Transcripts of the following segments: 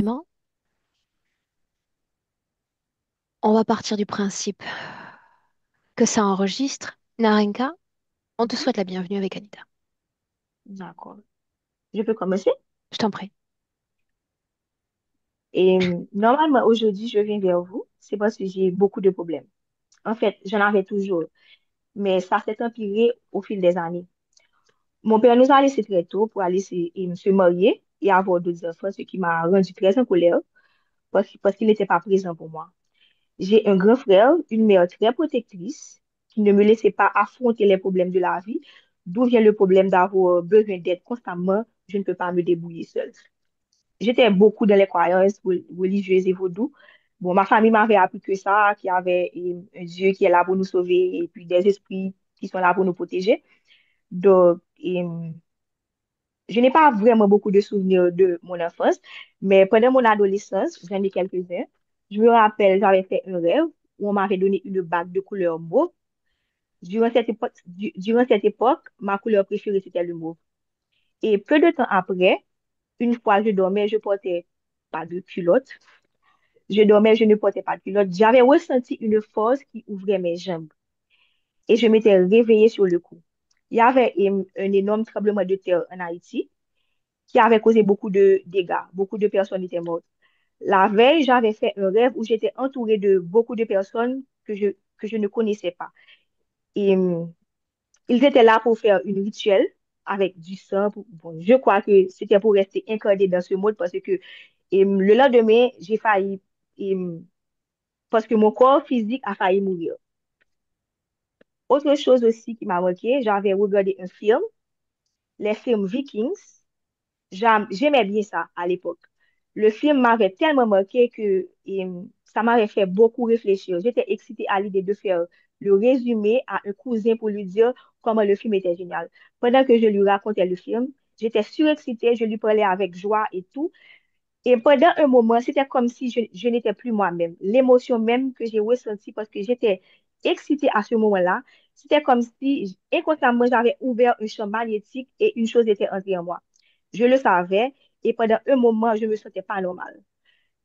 Vraiment, on va partir du principe que ça enregistre. Narenka, on te Mhm. souhaite la bienvenue avec Anita. D'accord. Je peux commencer. Je t'en prie. Normalement, aujourd'hui, je viens vers vous. C'est parce que j'ai beaucoup de problèmes. En fait, j'en avais toujours, mais ça s'est empiré au fil des années. Mon père nous a laissés très tôt pour aller se marier et avoir d'autres enfants, ce qui m'a rendu très en colère parce qu'il n'était pas présent pour moi. J'ai un grand frère, une mère très protectrice qui ne me laissait pas affronter les problèmes de la vie, d'où vient le problème d'avoir besoin d'aide constamment. Je ne peux pas me débrouiller seule. J'étais beaucoup dans les croyances religieuses et vaudou. Bon, ma famille m'avait appris que ça, qu'il y avait un Dieu qui est là pour nous sauver et puis des esprits qui sont là pour nous protéger. Donc, je n'ai pas vraiment beaucoup de souvenirs de mon enfance, mais pendant mon adolescence, j'en ai quelques-uns. Je me rappelle, j'avais fait un rêve où on m'avait donné une bague de couleur mauve. Durant cette époque, ma couleur préférée, c'était le mauve. Et peu de temps après, une fois je dormais, je portais pas de culotte. Je dormais, je ne portais pas de culotte. J'avais ressenti une force qui ouvrait mes jambes et je m'étais réveillée sur le coup. Il y avait un énorme tremblement de terre en Haïti qui avait causé beaucoup de dégâts. Beaucoup de personnes étaient mortes. La veille, j'avais fait un rêve où j'étais entourée de beaucoup de personnes que je ne connaissais pas. Et ils étaient là pour faire une rituel avec du sang. Bon, je crois que c'était pour rester incarné dans ce monde parce que le lendemain, j'ai failli, parce que mon corps physique a failli mourir. Autre chose aussi qui m'a marqué, j'avais regardé un film, les films Vikings. J'aimais bien ça à l'époque. Le film m'avait tellement marqué que ça m'avait fait beaucoup réfléchir. J'étais excitée à l'idée de faire le résumé à un cousin pour lui dire comment le film était génial. Pendant que je lui racontais le film, j'étais surexcitée, je lui parlais avec joie et tout. Et pendant un moment, c'était comme si je n'étais plus moi-même. L'émotion même que j'ai ressentie parce que j'étais excitée à ce moment-là, c'était comme si inconsciemment j'avais ouvert un champ magnétique et une chose était entrée en moi. Je le savais et pendant un moment, je me sentais pas normale.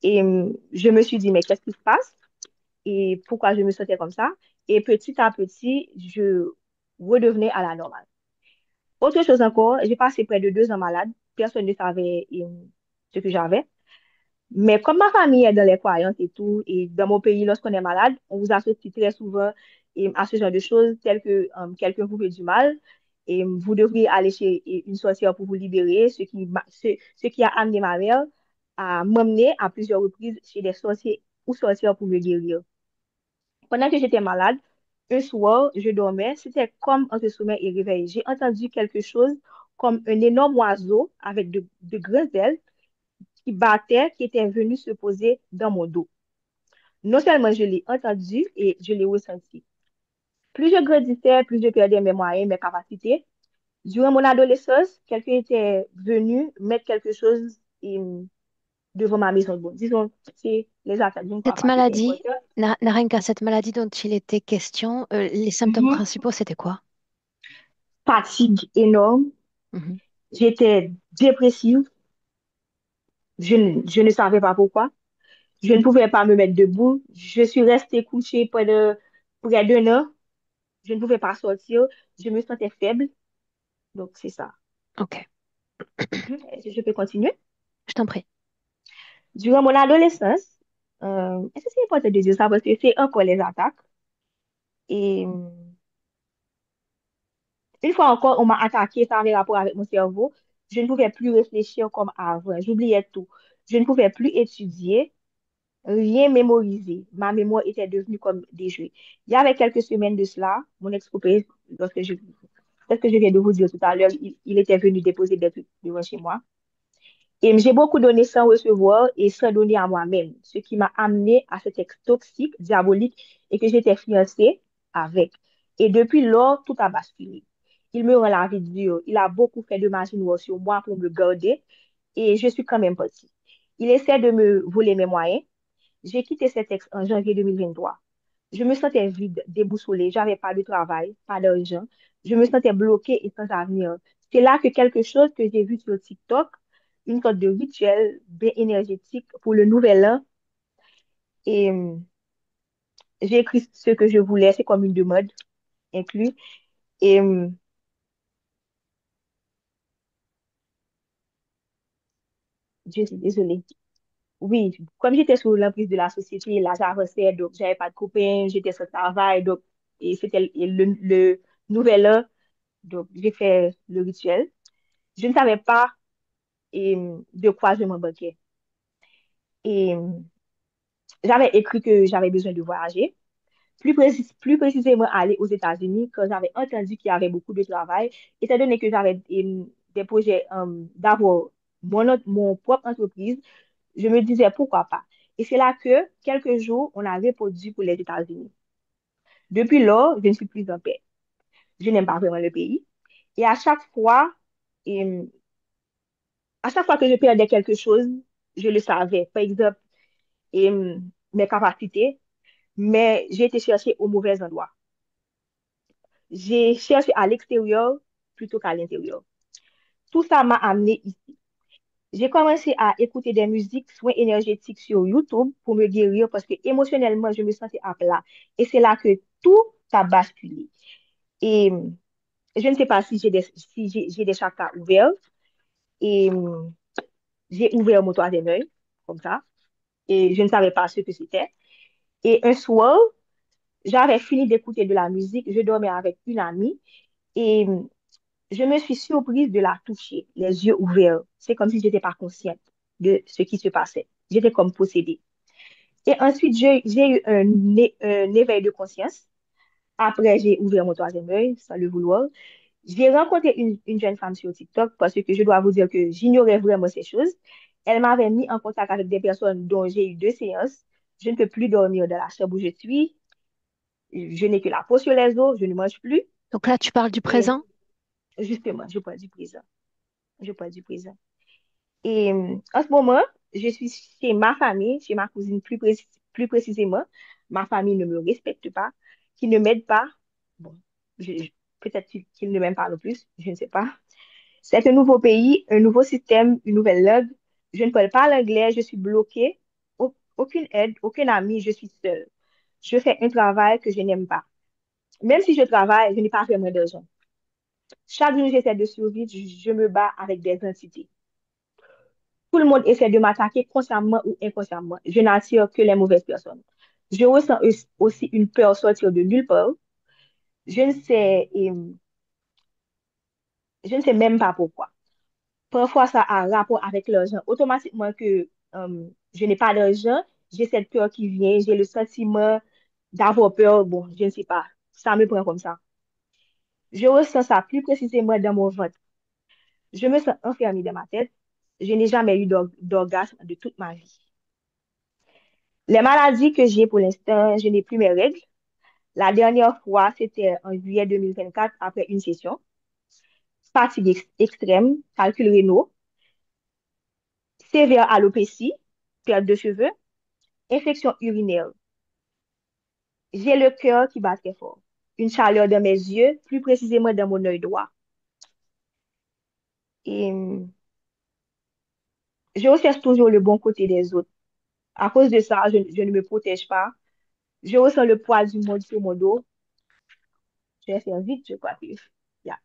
Et je me suis dit, mais qu'est-ce qui se passe? Et pourquoi je me sentais comme ça? Et petit à petit, je redevenais à la normale. Autre chose encore, j'ai passé près de 2 ans malade. Personne ne savait ce que j'avais. Mais comme ma famille est dans les croyances et tout, et dans mon pays, lorsqu'on est malade, on vous associe très souvent à ce genre de choses, telles que quelqu'un vous fait du mal, et vous devriez aller chez une sorcière pour vous libérer, ce qui a amené ma mère à m'emmener à plusieurs reprises chez des sorciers ou sorcières pour me guérir. Pendant que j'étais malade, un soir, je dormais, c'était comme entre sommeil et réveil. J'ai entendu quelque chose comme un énorme oiseau avec de grandes ailes qui battait, qui était venu se poser dans mon dos. Non seulement je l'ai entendu et je l'ai ressenti. Plus je grandissais, plus je perdais mes moyens, mes capacités. Durant mon adolescence, quelqu'un était venu mettre quelque chose devant ma maison. Bon, disons, c'est les attaques, je ne crois Cette pas que c'est maladie, important. Narenka, cette maladie dont il était question, les symptômes Mhm. principaux, c'était quoi? Fatigue énorme. Mhm. J'étais dépressive. Je ne savais pas pourquoi. Je ne pouvais pas me mettre debout. Je suis restée couchée pendant près d'un an. Je ne pouvais pas sortir. Je me sentais faible. Donc, c'est ça. Ok, Est-ce que je peux continuer? je t'en prie. Durant mon adolescence, est-ce que c'est important de dire ça parce que c'est encore les attaques? Et une fois encore, on m'a attaqué, ça avait rapport avec mon cerveau. Je ne pouvais plus réfléchir comme avant. J'oubliais tout. Je ne pouvais plus étudier, rien mémoriser. Ma mémoire était devenue comme des jeux. Il y avait quelques semaines de cela, mon ex-copain, lorsque je, ce que je viens de vous dire tout à l'heure, il était venu déposer des trucs devant chez moi. Et j'ai beaucoup donné sans recevoir et sans donner à moi-même, ce qui m'a amené à cet ex toxique, diabolique et que j'étais fiancée avec. Et depuis lors, tout a basculé. Il me rend la vie dure. Il a beaucoup fait de magie noire sur moi pour me garder et je suis quand même partie. Il essaie de me voler mes moyens. J'ai quitté cet ex en janvier 2023. Je me sentais vide, déboussolée. J'avais pas de travail, pas d'argent. Je me sentais bloquée et sans avenir. C'est là que quelque chose que j'ai vu sur TikTok une sorte de rituel bien énergétique pour le nouvel an. Et j'ai écrit ce que je voulais, c'est comme une demande inclus. Et je suis désolée. Oui, comme j'étais sous l'emprise de la société, là, j'avançais, donc j'avais pas de copains, j'étais sans travail, donc, et c'était le nouvel an, donc j'ai fait le rituel. Je ne savais pas de quoi je m'embarquais. Et j'avais écrit que j'avais besoin de voyager, plus précisément aller aux États-Unis, quand j'avais entendu qu'il y avait beaucoup de travail, étant donné que j'avais des projets d'avoir mon propre entreprise, je me disais pourquoi pas. Et c'est là que, quelques jours, on a répondu pour les États-Unis. Depuis lors, je ne suis plus en paix. Je n'aime pas vraiment le pays. Et et, à chaque fois que je perdais quelque chose, je le savais. Par exemple, et, mes capacités, mais j'ai été chercher au mauvais endroit. J'ai cherché à l'extérieur plutôt qu'à l'intérieur. Tout ça m'a amené ici. J'ai commencé à écouter des musiques soins énergétiques sur YouTube pour me guérir parce que émotionnellement, je me sentais à plat. Et c'est là que tout a basculé. Et je ne sais pas si j'ai des chakras ouverts. Et j'ai ouvert mon troisième œil, comme ça. Et je ne savais pas ce que c'était. Et un soir, j'avais fini d'écouter de la musique. Je dormais avec une amie. Et je me suis surprise de la toucher, les yeux ouverts. C'est comme si je n'étais pas consciente de ce qui se passait. J'étais comme possédée. Et ensuite, j'ai eu un éveil de conscience. Après, j'ai ouvert mon troisième œil, sans le vouloir. J'ai rencontré une jeune femme sur TikTok parce que je dois vous dire que j'ignorais vraiment ces choses. Elle m'avait mis en contact avec des personnes dont j'ai eu deux séances. Je ne peux plus dormir dans la chambre où je suis. Je n'ai que la peau sur les os. Je ne mange plus. Donc là, tu parles du Et présent. justement, je parle du présent. Je parle du présent. Et en ce moment, je suis chez ma famille, chez ma cousine plus précisément. Ma famille ne me respecte pas, qui ne m'aide pas. Bon, peut-être qu'ils ne m'aiment pas non plus, je ne sais pas. C'est un nouveau pays, un nouveau système, une nouvelle langue. Je ne parle pas l'anglais, je suis bloquée. Aucune aide, aucun ami, je suis seule. Je fais un travail que je n'aime pas. Même si je travaille, je n'ai pas vraiment d'argent. Chaque jour, j'essaie de survivre, je me bats avec des entités. Tout le monde essaie de m'attaquer consciemment ou inconsciemment. Je n'attire que les mauvaises personnes. Je ressens aussi une peur sortir de nulle part. Je ne sais, je ne sais même pas pourquoi. Parfois, ça a un rapport avec l'argent. Automatiquement que je n'ai pas d'argent, j'ai cette peur qui vient, j'ai le sentiment d'avoir peur. Bon, je ne sais pas. Ça me prend comme ça. Je ressens ça plus précisément dans mon ventre. Je me sens enfermée dans ma tête. Je n'ai jamais eu d'orgasme de toute ma vie. Les maladies que j'ai pour l'instant, je n'ai plus mes règles. La dernière fois, c'était en juillet 2024 après une session. Fatigue extrême, calcul rénaux, sévère alopécie, perte de cheveux, infection urinaire. J'ai le cœur qui bat très fort. Une chaleur dans mes yeux, plus précisément dans mon œil droit. Et je recherche toujours le bon côté des autres. À cause de ça, je ne me protège pas. Je ressens le poids du monde sur mon dos. Je vais faire vite, je crois que. Yeah.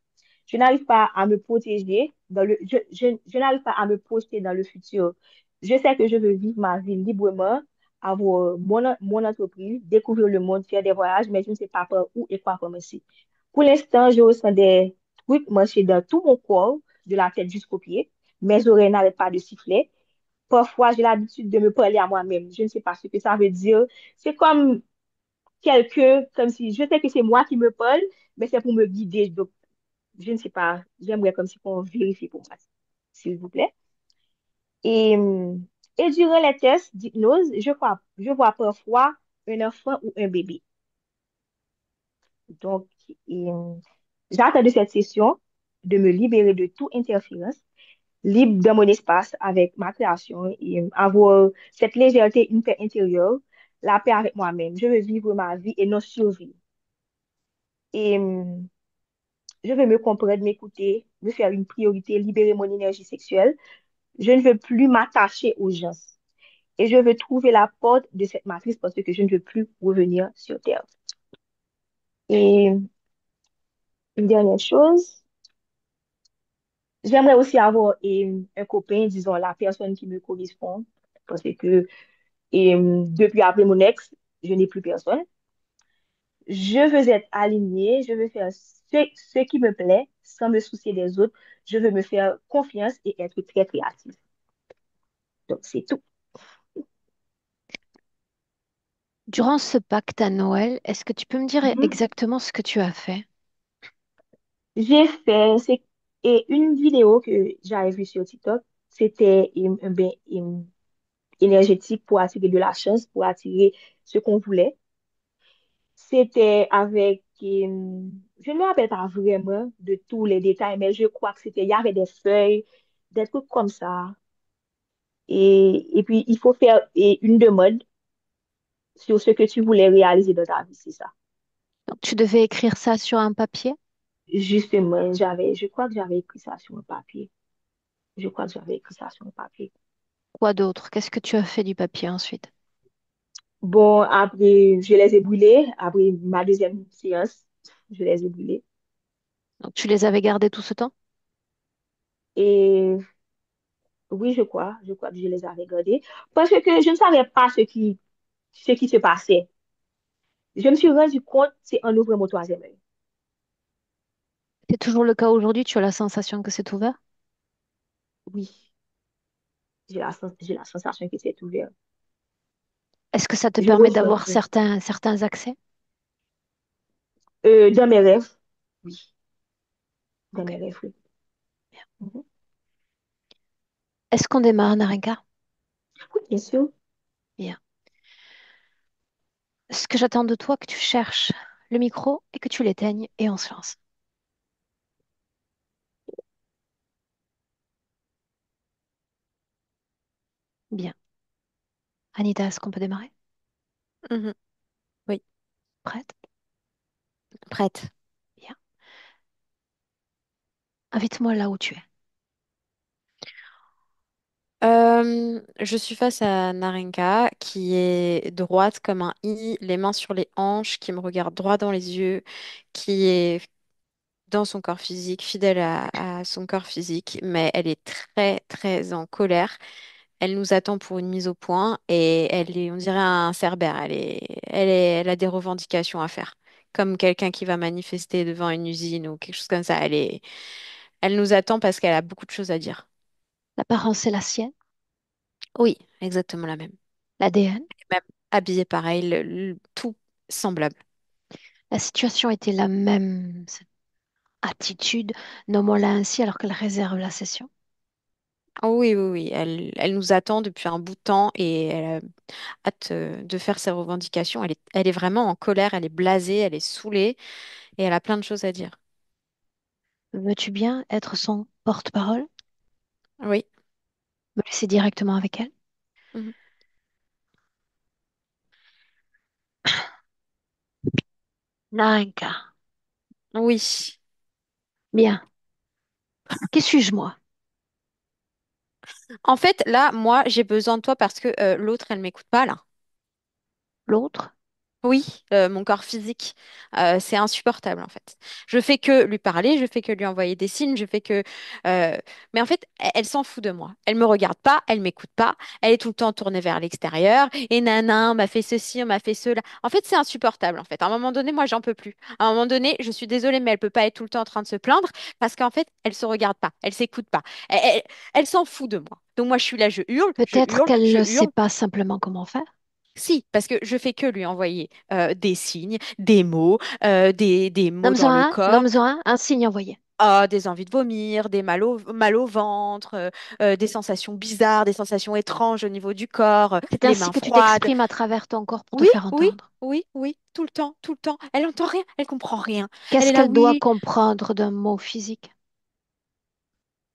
Je n'arrive pas à me protéger je n'arrive pas à me projeter dans le futur. Je sais que je veux vivre ma vie librement, avoir mon entreprise, découvrir le monde, faire des voyages, mais je ne sais pas par où et quoi commencer. Pour l'instant, je ressens des trucs marcher dans tout mon corps, de la tête jusqu'aux pieds. Mes oreilles n'arrêtent pas de siffler. Parfois, j'ai l'habitude de me parler à moi-même. Je ne sais pas ce que ça veut dire. C'est comme comme si je sais que c'est moi qui me parle, mais c'est pour me guider. Donc, je ne sais pas, j'aimerais comme si on vérifie pour moi, s'il vous plaît. Et, et durant les tests d'hypnose, je vois parfois un enfant ou un bébé. Donc, et, j'attends de cette session de me libérer de toute interférence, libre dans mon espace avec ma création et avoir cette légèreté, une paix intérieure, la paix avec moi-même. Je veux vivre ma vie et non survivre. Et je veux me comprendre, m'écouter, me faire une priorité, libérer mon énergie sexuelle. Je ne veux plus m'attacher aux gens. Et je veux trouver la porte de cette matrice parce que je ne veux plus revenir sur Terre. Et une dernière chose, j'aimerais aussi avoir un copain, disons, la personne qui me correspond, parce que depuis après mon ex, je n'ai plus personne. Je veux être alignée, je veux faire ce qui me plaît sans me soucier des autres. Je veux me faire confiance et être très créative. Donc, c'est tout. Durant ce pacte à Noël, est-ce que tu peux me dire Mhm. exactement ce que tu as fait? J'ai fait et une vidéo que j'avais vue sur TikTok. C'était un bain énergétique pour attirer de la chance, pour attirer ce qu'on voulait. C'était avec, je ne me rappelle pas vraiment de tous les détails, mais je crois que il y avait des feuilles, des trucs comme ça. Et puis, il faut faire une demande sur ce que tu voulais réaliser dans ta vie, c'est ça. Donc, tu devais écrire ça sur un papier. Justement, je crois que j'avais écrit ça sur un papier. Je crois que j'avais écrit ça sur un papier. Quoi d'autre? Qu'est-ce que tu as fait du papier ensuite? Bon, après, je les ai brûlés. Après ma deuxième séance, je les ai brûlés. Donc, tu les avais gardés tout ce temps? Et oui, je crois que je les avais gardés. Parce que je ne savais pas ce qui se passait. Je me suis rendu compte, c'est en ouvrant mon troisième œil. C'est toujours le cas aujourd'hui, tu as la sensation que c'est ouvert? Oui, j'ai la sensation que c'est ouvert. Est-ce que ça te Je permet ressens, d'avoir certains accès? dans mes rêves, oui, dans Ok. mes rêves, oui. Bien. Mhm. Est-ce qu'on démarre, Narenka? Oui, bien sûr. Bien. Ce que j'attends de toi, que tu cherches le micro et que tu l'éteignes et on se lance. Bien. Anita, est-ce qu'on peut démarrer? Mhm. Oui, Prête? prête. Bien. Invite-moi là où tu es. Je suis face à Narenka qui est droite comme un i, les mains sur les hanches, qui me regarde droit dans les yeux, qui est dans son corps physique, fidèle à son corps physique, mais elle est très, très en colère. Elle nous attend pour une mise au point et elle est, on dirait un cerbère. Elle a des revendications à faire, comme quelqu'un qui va manifester devant une usine ou quelque chose comme ça. Elle nous attend parce qu'elle a beaucoup de choses à dire. L'apparence est la sienne, Oui, exactement la même. l'ADN. Même habillée pareil, tout semblable. La situation était la même. Cette attitude, nommons-la ainsi alors qu'elle réserve la session. Oh oui, oui, oui, elle nous attend depuis un bout de temps et elle a hâte de faire ses revendications. Elle est vraiment en colère, elle est blasée, elle est saoulée et elle a plein de choses à dire. Veux-tu bien être son porte-parole? Oui. Me laisser directement avec elle? Mhm. Narenka. Oui. Bien. Qui suis-je moi? En fait, là, moi, j'ai besoin de toi parce que l'autre, elle m'écoute pas, là. L'autre? Oui, mon corps physique, c'est insupportable en fait. Je fais que lui parler, je fais que lui envoyer des signes, je fais que... Mais en fait, elle s'en fout de moi. Elle me regarde pas, elle m'écoute pas, elle est tout le temps tournée vers l'extérieur. Et nana, on m'a fait ceci, on m'a fait cela. En fait, c'est insupportable en fait. À un moment donné, moi, j'en peux plus. À un moment donné, je suis désolée, mais elle peut pas être tout le temps en train de se plaindre parce qu'en fait, elle se regarde pas, elle s'écoute pas. Elle s'en fout de moi. Donc moi, je suis là, je hurle, je Peut-être hurle, qu'elle je ne sait hurle. pas simplement comment faire. Si, parce que je fais que lui envoyer des signes, des mots, des mots dans le corps, Nomme-en un signe envoyé. des envies de vomir, mal au ventre, des sensations bizarres, des sensations étranges au niveau du corps, C'est les ainsi mains que tu froides. t'exprimes à travers ton corps pour te Oui, faire oui, entendre. oui, oui, tout le temps, tout le temps. Elle entend rien, elle comprend rien. Elle Qu'est-ce est là, qu'elle doit oui, comprendre d'un mot physique?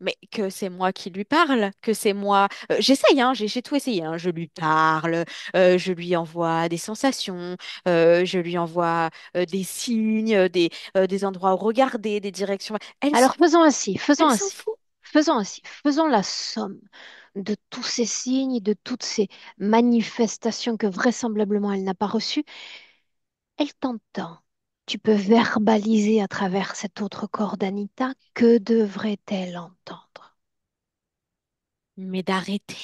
mais que c'est moi qui lui parle, que c'est moi. J'essaye, hein, j'ai tout essayé, hein. Je lui parle, je lui envoie des sensations, je lui envoie des signes, des endroits où regarder, des directions. Alors faisons ainsi, faisons Elle s'en ainsi. fout. faisons ainsi, faisons la somme de tous ces signes, de toutes ces manifestations que vraisemblablement elle n'a pas reçues. Elle t'entend. Tu peux verbaliser à travers cet autre corps d'Anita. Que devrait-elle entendre? Mais d'arrêter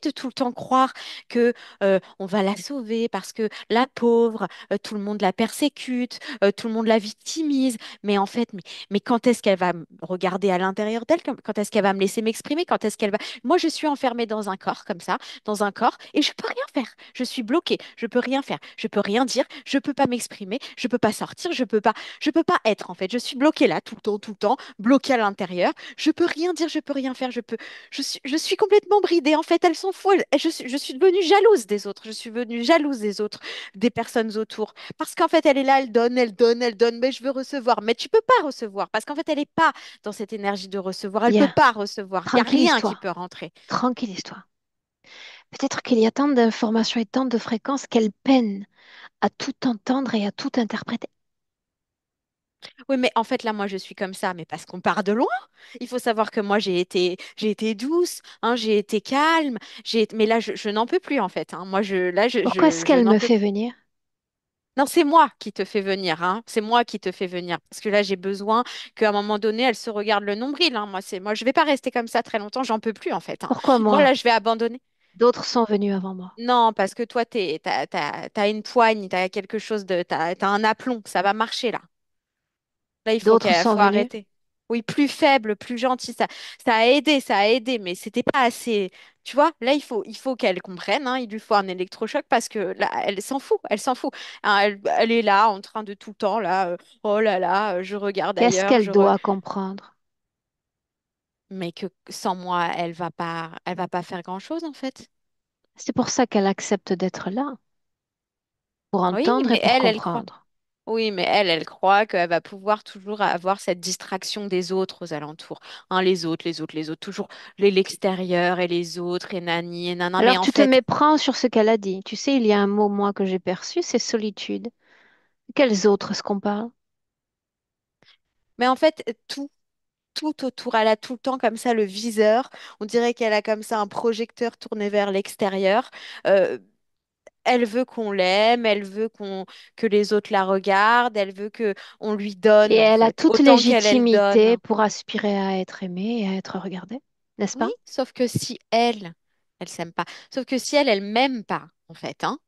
de tout le temps croire que on va la sauver parce que la pauvre, tout le monde la persécute, tout le monde la victimise. Mais en fait, mais quand est-ce qu'elle va me regarder à l'intérieur d'elle? Quand est-ce qu'elle va me laisser m'exprimer? Quand est-ce qu'elle va... Moi, je suis enfermée dans un corps comme ça, dans un corps, et je peux rien faire. Je suis bloquée. Je peux rien faire. Je peux rien dire. Je peux pas m'exprimer. Je peux pas sortir. Je peux pas être en fait. Je suis bloquée là tout le temps, bloquée à l'intérieur. Je peux rien dire. Je peux rien faire. Je suis complètement bridée. En fait, elle s'en fout. Je suis devenue jalouse des autres. Je suis devenue jalouse des autres, des personnes autour. Parce qu'en fait, elle est là, elle donne, elle donne, elle donne. Mais je veux recevoir. Mais tu peux pas recevoir. Parce qu'en fait, elle n'est pas dans cette énergie de recevoir. Elle peut Bien, pas recevoir. Il n'y a rien qui tranquillise-toi. peut rentrer. Tranquillise-toi. Peut-être qu'il y a tant d'informations et tant de fréquences qu'elle peine à tout entendre et à tout interpréter. Oui, mais en fait, là, moi, je suis comme ça. Mais parce qu'on part de loin. Il faut savoir que moi, j'ai été douce, hein, j'ai été calme. Mais là, je n'en peux plus, en fait, hein. Moi, Pourquoi est-ce je qu'elle n'en me peux fait venir? Non, c'est moi qui te fais venir, hein. C'est moi qui te fais venir. Parce que là, j'ai besoin qu'à un moment donné, elle se regarde le nombril, hein. Moi, je vais pas rester comme ça très longtemps. J'en peux plus, en fait, hein. Pourquoi Moi, là, moi? je vais abandonner. D'autres sont venus avant moi. Non, parce que toi, t'as une poigne, t'as un aplomb. Ça va marcher, là. Là, D'autres sont faut venus. arrêter. Oui, plus faible, plus gentil, ça a aidé, mais c'était pas assez. Tu vois, là, il faut qu'elle comprenne, hein, il lui faut un électrochoc parce que là, elle s'en fout. Hein, elle est là, en train de tout le temps, là, oh là là, je regarde Qu'est-ce ailleurs, qu'elle doit comprendre? mais que sans moi, elle va pas faire grand-chose, en fait. C'est pour ça qu'elle accepte d'être là, pour Oui, entendre et mais pour elle croit. comprendre. Oui, mais elle croit qu'elle va pouvoir toujours avoir cette distraction des autres aux alentours. Hein, les autres, toujours l'extérieur et les autres, et nani, et nana. Mais Alors en tu te fait, méprends sur ce qu'elle a dit. Tu sais, il y a un mot, moi, que j'ai perçu, c'est solitude. Quels autres est-ce qu'on parle? mais en fait, tout autour, elle a tout le temps comme ça le viseur. On dirait qu'elle a comme ça un projecteur tourné vers l'extérieur. Euh, Elle veut qu'on l'aime, que les autres la regardent, elle veut que on lui Et donne, en elle a fait, toute autant elle légitimité donne. pour aspirer à être aimée et à être regardée, n'est-ce Oui, pas? sauf que si elle s'aime pas. Sauf que si elle m'aime pas, en fait, hein.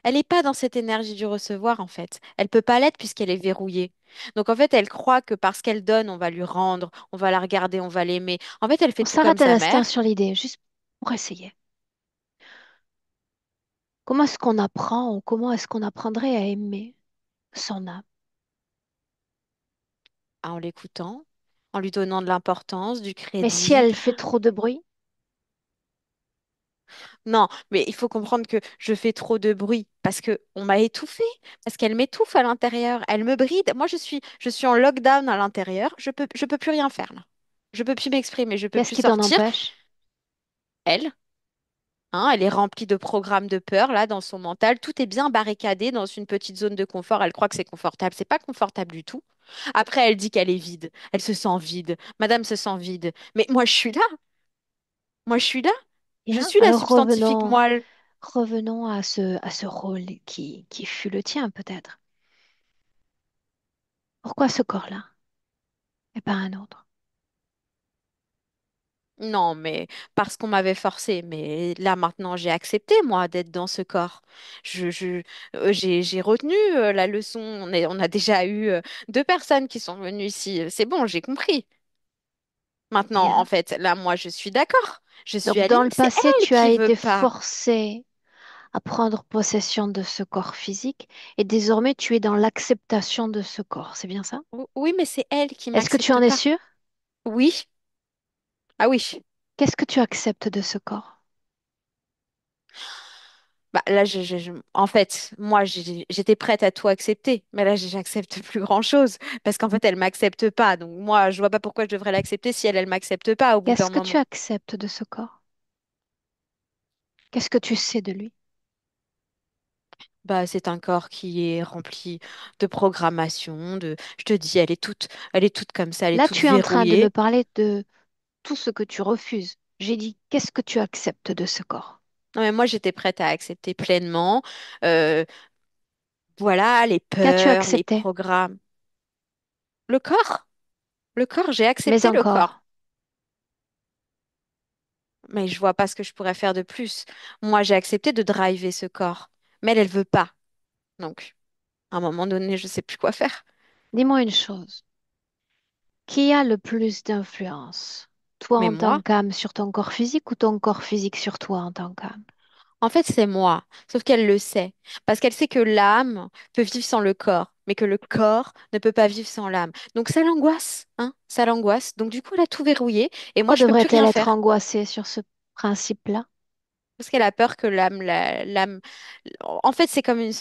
Elle n'est pas dans cette énergie du recevoir, en fait. Elle peut pas l'être puisqu'elle est verrouillée. Donc, en fait, elle croit que parce qu'elle donne, on va lui rendre, on va la regarder, on va l'aimer. En fait, elle fait On tout comme s'arrête un sa instant mère. sur l'idée, juste pour essayer. Comment est-ce qu'on apprend ou comment est-ce qu'on apprendrait à aimer son âme? En l'écoutant, en lui donnant de l'importance, du Mais si crédit. elle fait trop de bruit, Non, mais il faut comprendre que je fais trop de bruit parce que on m'a étouffée, parce qu'elle m'étouffe à l'intérieur, elle me bride. Moi, je suis en lockdown à l'intérieur. Je peux plus rien faire là. Je peux plus m'exprimer, je peux qu'est-ce plus qui t'en sortir. empêche? Elle, hein, elle est remplie de programmes de peur là dans son mental. Tout est bien barricadé dans une petite zone de confort. Elle croit que c'est confortable. C'est pas confortable du tout. Après, elle dit qu'elle est vide. Elle se sent vide. Madame se sent vide. Mais moi, je suis là. Moi, je suis là. Je Bien, suis la alors substantifique moelle. revenons à ce rôle qui fut le tien peut-être. Pourquoi ce corps-là et pas un autre? Non, mais parce qu'on m'avait forcé. Mais là, maintenant, j'ai accepté, moi, d'être dans ce corps. J'ai retenu la leçon. On a déjà eu deux personnes qui sont venues ici. C'est bon, j'ai compris. Maintenant, en Bien. fait, là, moi, je suis d'accord. Je suis Donc dans alignée. le C'est passé, elle tu as qui veut été pas. forcé à prendre possession de ce corps physique et désormais tu es dans l'acceptation de ce corps, c'est bien ça? Oui, mais c'est elle qui Est-ce que tu m'accepte en es pas. sûr? Oui. Ah oui. Qu'est-ce que tu acceptes de ce corps? Bah, là, en fait, moi, j'étais prête à tout accepter, mais là, j'accepte plus grand-chose parce qu'en fait, elle m'accepte pas. Donc moi, je vois pas pourquoi je devrais l'accepter si elle m'accepte pas au bout d'un Qu'est-ce que tu moment. acceptes de ce corps? Qu'est-ce que tu sais de lui? Bah, c'est un corps qui est rempli de programmation, je te dis, elle est toute comme ça, elle est Là, toute tu es en train de me verrouillée. parler de tout ce que tu refuses. J'ai dit, qu'est-ce que tu acceptes de ce corps? Non, mais moi, j'étais prête à accepter pleinement. euh, voilà, les Qu'as-tu peurs, les accepté? programmes. Le corps, le corps, j'ai Mais accepté le corps. encore, Mais je vois pas ce que je pourrais faire de plus. Moi, j'ai accepté de driver ce corps. Mais elle veut pas. Donc, à un moment donné, je sais plus quoi faire. dis-moi une chose. Qui a le plus d'influence? Toi Mais en tant moi, qu'âme sur ton corps physique ou ton corps physique sur toi en tant qu'âme? en fait, c'est moi. Sauf qu'elle le sait. Parce qu'elle sait que l'âme peut vivre sans le corps, mais que le corps ne peut pas vivre sans l'âme. Donc ça l'angoisse, hein? Ça l'angoisse. Donc du coup, elle a tout verrouillé et moi, Pourquoi je peux plus devrait-elle rien être faire. angoissée sur ce principe-là? Parce qu'elle a peur que l'âme. En fait, c'est comme une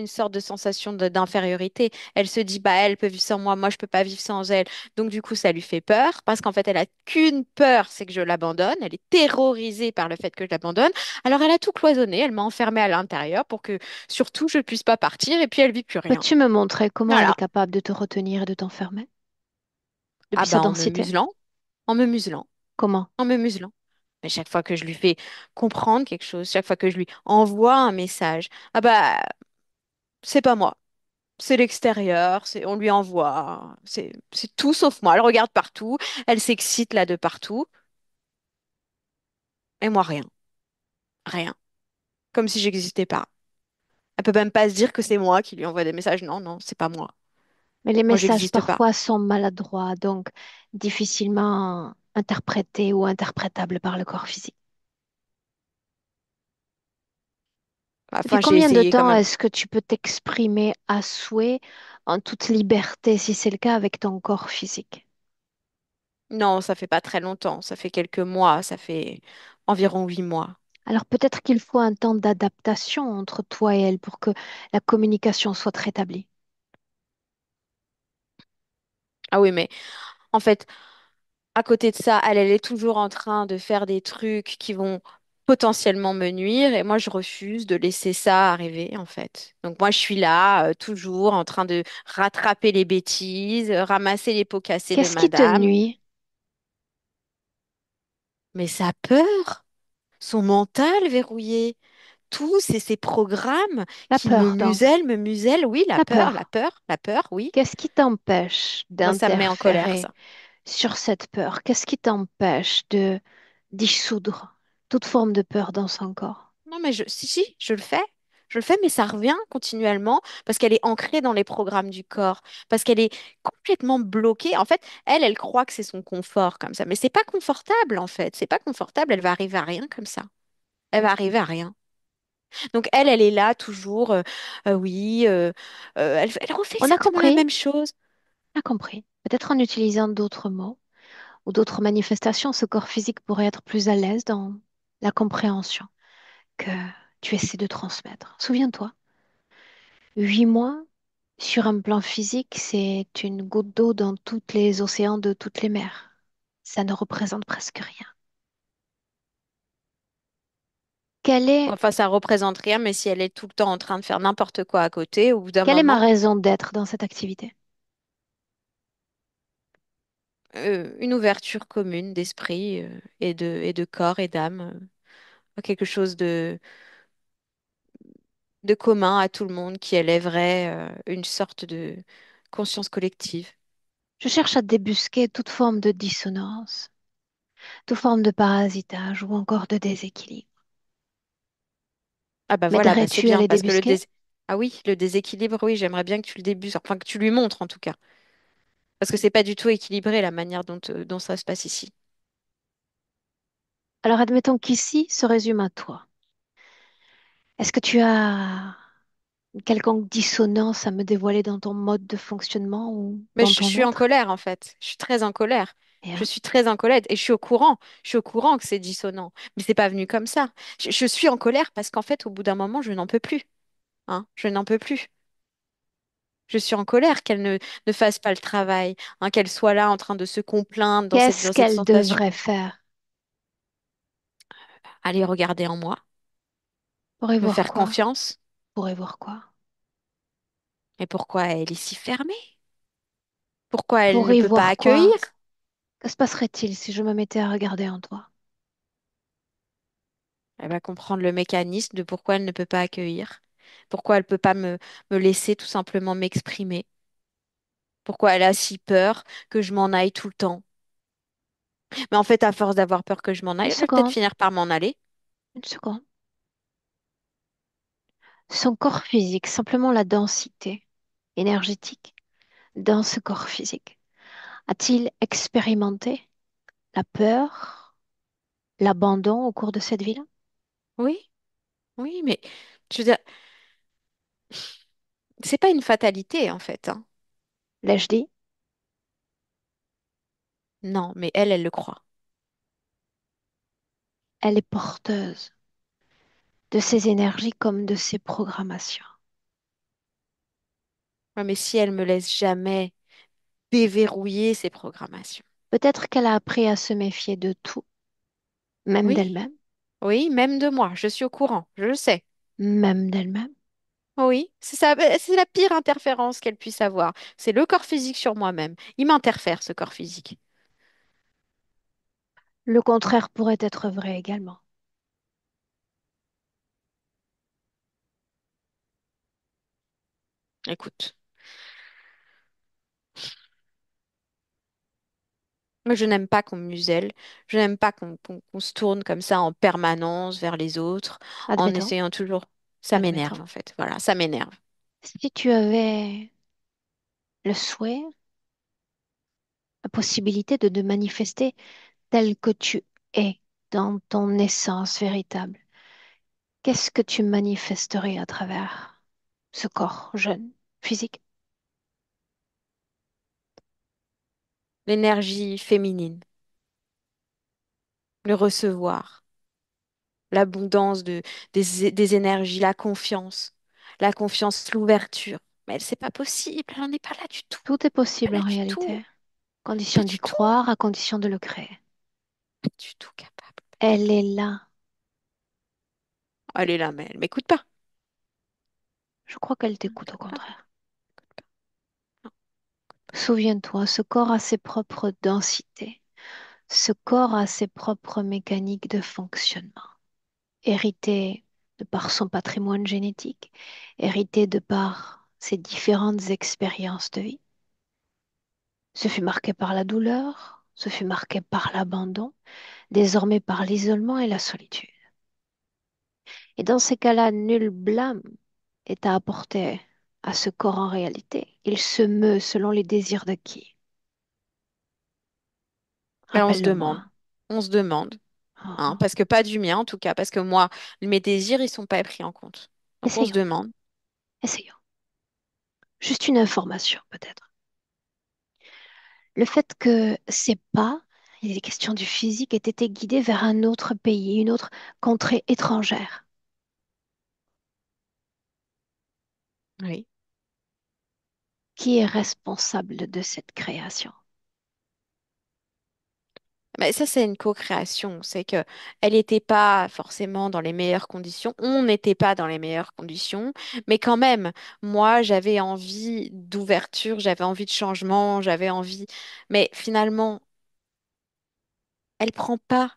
sorte de sensation d'infériorité. Elle se dit, bah, elle peut vivre sans moi, moi, je peux pas vivre sans elle. Donc, du coup, ça lui fait peur, parce qu'en fait, elle a qu'une peur, c'est que je l'abandonne. Elle est terrorisée par le fait que je l'abandonne. Alors, elle a tout cloisonné, elle m'a enfermée à l'intérieur pour que, surtout, je ne puisse pas partir, et puis elle vit plus rien. Peux-tu me montrer comment elle est Voilà. capable de te retenir et de t'enfermer Ah, depuis sa bah, en me densité? muselant, en me muselant, Comment? en me muselant. Mais chaque fois que je lui fais comprendre quelque chose, chaque fois que je lui envoie un message, ah bah, c'est pas moi. C'est l'extérieur, on lui envoie, c'est tout sauf moi. Elle regarde partout, elle s'excite là de partout, et moi rien, rien, comme si j'existais pas. Elle peut même pas se dire que c'est moi qui lui envoie des messages. Non, non, c'est pas moi. Mais les Moi, messages j'existe pas. parfois sont maladroits, donc difficilement interprétés ou interprétables par le corps physique. Depuis Enfin, j'ai combien de essayé quand temps même. est-ce que tu peux t'exprimer à souhait en toute liberté, si c'est le cas, avec ton corps physique? Non, ça fait pas très longtemps. Ça fait quelques mois. Ça fait environ 8 mois. Alors peut-être qu'il faut un temps d'adaptation entre toi et elle pour que la communication soit rétablie. Ah oui, mais en fait, à côté de ça, elle est toujours en train de faire des trucs qui vont potentiellement me nuire et moi, je refuse de laisser ça arriver, en fait. Donc moi, je suis là, toujours en train de rattraper les bêtises, ramasser les pots cassés de Qu'est-ce qui te madame. nuit? Mais sa peur, son mental verrouillé, tous ces programmes La qui peur, donc. me musellent, oui, La la peur, oui. Qu'est-ce qui t'empêche Moi, ça me met en colère, d'interférer ça. sur cette peur? Qu'est-ce qui t'empêche de dissoudre toute forme de peur dans son corps? Non, mais si, je le fais. Je le fais, mais ça revient continuellement parce qu'elle est ancrée dans les programmes du corps, parce qu'elle est complètement bloquée. En fait, elle croit que c'est son confort comme ça, mais c'est pas confortable en fait. C'est pas confortable. Elle va arriver à rien comme ça. Elle va arriver à rien. Donc elle est là toujours. Oui, elle refait On a exactement la compris, même chose. on a compris. Peut-être en utilisant d'autres mots ou d'autres manifestations, ce corps physique pourrait être plus à l'aise dans la compréhension que tu essaies de transmettre. Souviens-toi, 8 mois sur un plan physique, c'est une goutte d'eau dans tous les océans de toutes les mers. Ça ne représente presque rien. Quelle est, Enfin, ça représente rien, mais si elle est tout le temps en train de faire n'importe quoi à côté, au bout d'un quelle est ma moment, raison d'être dans cette activité? une ouverture commune d'esprit et de corps et d'âme, quelque chose de commun à tout le monde qui élèverait une sorte de conscience collective. Je cherche à débusquer toute forme de dissonance, toute forme de parasitage ou encore de déséquilibre. Ah bah voilà, bah c'est M'aiderais-tu à bien les parce que débusquer? ah oui, le déséquilibre, oui, j'aimerais bien que tu le débutes, enfin que tu lui montres en tout cas, parce que c'est pas du tout équilibré la manière dont ça se passe ici. Alors admettons qu'ici se résume à toi. Est-ce que tu as une quelconque dissonance à me dévoiler dans ton mode de fonctionnement ou Mais dans je ton suis en être? colère en fait. Je suis très en colère. Je Bien. suis très en colère et je suis au courant. Je suis au courant que c'est dissonant. Mais c'est pas venu comme ça. Je suis en colère parce qu'en fait, au bout d'un moment, je n'en peux plus. Hein. Je n'en peux plus. Je suis en colère qu'elle ne fasse pas le travail, hein, qu'elle soit là en train de se complaindre Qu'est-ce dans cette qu'elle sensation. devrait faire Aller regarder en moi, pour y me voir faire quoi? confiance, pourrais voir quoi? Et pourquoi elle est si fermée? Pourquoi elle Pour ne y peut pas voir accueillir? quoi? Que se passerait-il si je me mettais à regarder en toi? Elle va comprendre le mécanisme de pourquoi elle ne peut pas accueillir. Pourquoi elle ne peut pas me laisser tout simplement m'exprimer. Pourquoi elle a si peur que je m'en aille tout le temps. Mais en fait, à force d'avoir peur que je m'en Une aille, elle va peut-être seconde, finir par m'en aller. une seconde. Son corps physique, simplement la densité énergétique dans ce corps physique. A-t-il expérimenté la peur, l'abandon au cours de cette vie-là? Oui, oui, mais je veux dire, c'est pas une fatalité en fait, hein. L'ai-je dit? Non, mais elle le croit. Elle est porteuse de ses énergies comme de ses programmations. Ouais, mais si elle me laisse jamais déverrouiller ses programmations. Peut-être qu'elle a appris à se méfier de tout, même Oui, d'elle-même, oui, même de moi, je suis au courant, je le sais. même d'elle-même. Oui, c'est ça, c'est la pire interférence qu'elle puisse avoir. C'est le corps physique sur moi-même. Il m'interfère, ce corps physique. Le contraire pourrait être vrai également. Écoute, moi, je n'aime pas qu'on me muselle. Je n'aime pas qu'on se tourne comme ça en permanence vers les autres, en Admettons, essayant toujours. Ça m'énerve, admettons. en fait. Voilà, ça m'énerve. Si tu avais le souhait, la possibilité de manifester tel que tu es dans ton essence véritable, qu'est-ce que tu manifesterais à travers ce corps jeune, physique? L'énergie féminine, le recevoir, l'abondance des énergies, la confiance, l'ouverture. Mais elle, c'est pas possible. Elle n'en est pas là du tout. Tout est possible Pas en du tout. réalité, condition Pas d'y du tout. croire, à condition de le créer. Pas du tout capable. Pas du Elle tout. est là. Elle est là, mais elle m'écoute pas. Je crois qu'elle Elle t'écoute au m'écoute pas. contraire. Écoute pas. Non. Souviens-toi, ce corps a ses propres densités. Ce corps a ses propres mécaniques de fonctionnement, héritées de par son patrimoine génétique, héritées de par ses différentes expériences de vie. Ce fut marqué par la douleur, ce fut marqué par l'abandon, désormais par l'isolement et la solitude. Et dans ces cas-là, nul blâme est à apporter à ce corps en réalité. Il se meut selon les désirs de qui? Ben, on se demande. Rappelle-le-moi. On se demande. Hein, Oh. parce que pas du mien, en tout cas. Parce que moi, mes désirs, ils sont pas pris en compte. Donc on se Essayons, demande. essayons. Juste une information peut-être. Le fait que ces pas, il est question du physique, aient été guidés vers un autre pays, une autre contrée étrangère. Oui. Qui est responsable de cette création? Mais ça, c'est une co-création. C'est que elle n'était pas forcément dans les meilleures conditions. On n'était pas dans les meilleures conditions. Mais quand même, moi, j'avais envie d'ouverture, j'avais envie de changement, j'avais envie. Mais finalement, elle prend pas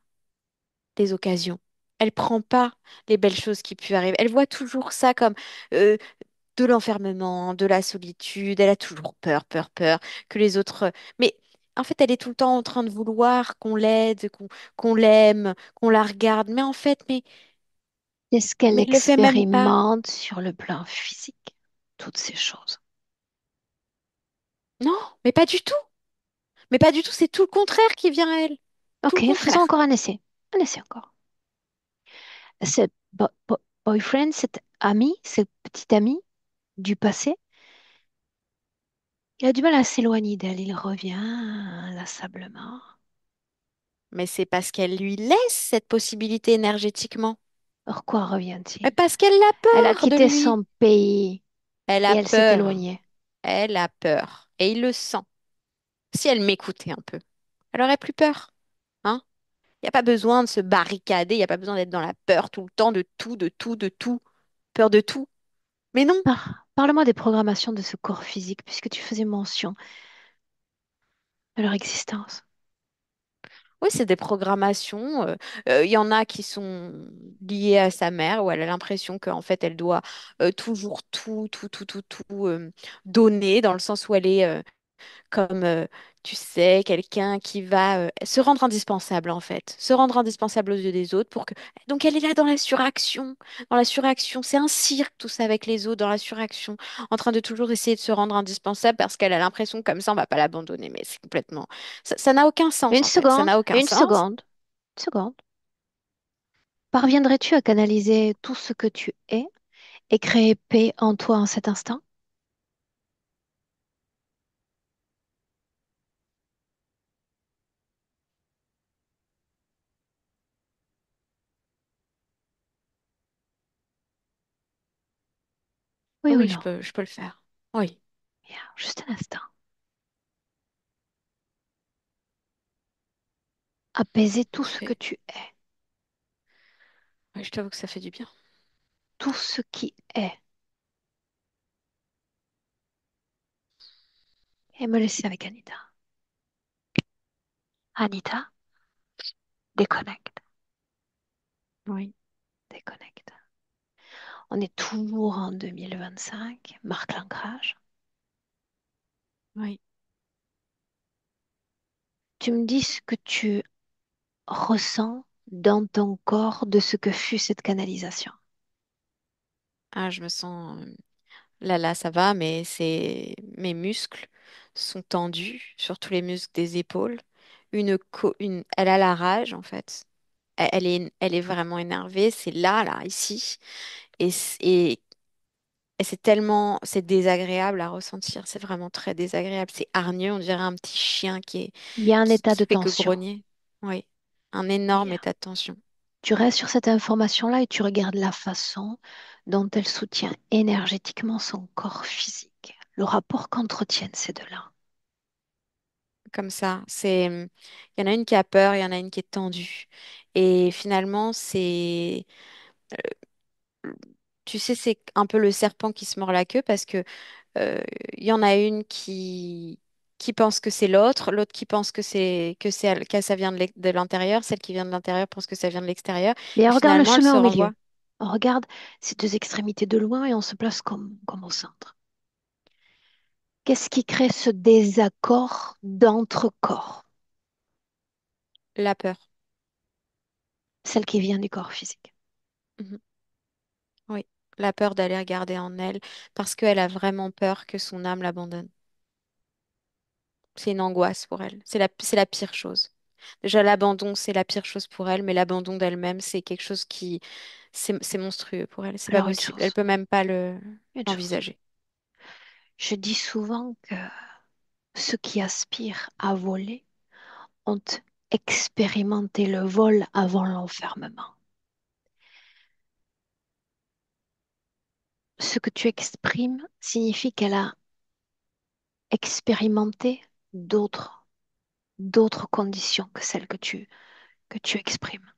des occasions. Elle prend pas les belles choses qui puissent arriver. Elle voit toujours ça comme euh, de l'enfermement, de la solitude. Elle a toujours peur, peur, peur que les autres. Mais en fait, elle est tout le temps en train de vouloir qu'on l'aide, qu'on l'aime, qu'on la regarde. Mais en fait, Qu'est-ce qu'elle mais elle le fait même pas. expérimente sur le plan physique? Toutes ces choses. Non, mais pas du tout. Mais pas du tout. C'est tout le contraire qui vient à elle. Tout le Ok, faisons contraire. encore un essai. Un essai encore. Ce boyfriend, cet ami, ce petit ami du passé, il a du mal à s'éloigner d'elle. Il revient inlassablement. Mais c'est parce qu'elle lui laisse cette possibilité énergétiquement. Pourquoi Mais revient-il? parce qu'elle a Elle a peur de quitté lui. son pays Elle et a elle s'est peur. éloignée. Elle a peur. Et il le sent. Si elle m'écoutait un peu, elle aurait plus peur. Hein? Il n'y a pas besoin de se barricader, il n'y a pas besoin d'être dans la peur tout le temps de tout, de tout, de tout. Peur de tout. Mais non. Parle-moi des programmations de ce corps physique, puisque tu faisais mention de leur existence. Oui, c'est des programmations. Il y en a qui sont liées à sa mère, où elle a l'impression qu'en fait, elle doit toujours tout donner, dans le sens où elle est comme, tu sais, quelqu'un qui va se rendre indispensable, en fait. Se rendre indispensable aux yeux des autres pour que... Donc, elle est là dans la suraction. Dans la suraction. C'est un cirque, tout ça, avec les autres, dans la suraction. En train de toujours essayer de se rendre indispensable parce qu'elle a l'impression que comme ça, on va pas l'abandonner. Mais c'est complètement... Ça n'a aucun sens, Une en fait. Ça seconde, n'a aucun une sens. seconde, une seconde. Parviendrais-tu à canaliser tout ce que tu es et créer paix en toi en cet instant? Oui ou Oui, non? je peux le faire. Oui, Bien, juste un instant. Apaiser tout ça ce que fait... tu es, Oui, je t'avoue que ça fait du bien. tout ce qui est, et me laisser avec Anita. Anita, déconnecte, Oui, déconnecte. On est toujours en 2025, marque l'ancrage. oui. Tu me dis ce que tu ressens dans ton corps de ce que fut cette canalisation. Ah, je me sens... là, ça va, mais c'est... Mes muscles sont tendus, surtout les muscles des épaules. Elle a la rage, en fait. Elle est vraiment énervée. C'est là, ici. Et c'est tellement, c'est désagréable à ressentir. C'est vraiment très désagréable. C'est hargneux. On dirait un petit chien Il y a un état qui de fait que tension. grogner. Oui. Un énorme Bien. état de tension. Tu restes sur cette information-là et tu regardes la façon dont elle soutient énergétiquement son corps physique, le rapport qu'entretiennent ces deux-là. Comme ça. Il y en a une qui a peur, il y en a une qui est tendue. Et finalement, tu sais, c'est un peu le serpent qui se mord la queue parce que euh, il y en a une qui pense que c'est l'autre qui pense que ça vient de l'intérieur, celle qui vient de l'intérieur pense que ça vient de l'extérieur. Mais Et regarde le finalement, elles chemin se au milieu. renvoient On regarde ces deux extrémités de loin et on se place comme au centre. Qu'est-ce qui crée ce désaccord d'entre corps? la peur. Celle qui vient du corps physique. Mhm. Oui, la peur d'aller regarder en elle parce qu'elle a vraiment peur que son âme l'abandonne. C'est une angoisse pour elle. C'est la pire chose. Déjà, l'abandon, c'est la pire chose pour elle, mais l'abandon d'elle-même, c'est quelque chose c'est monstrueux pour elle. C'est pas Alors une possible. Elle chose, peut même pas une chose. l'envisager. Je dis souvent que ceux qui aspirent à voler ont expérimenté le vol avant l'enfermement. Ce que tu exprimes signifie qu'elle a expérimenté d'autres, d'autres conditions que celles que tu exprimes.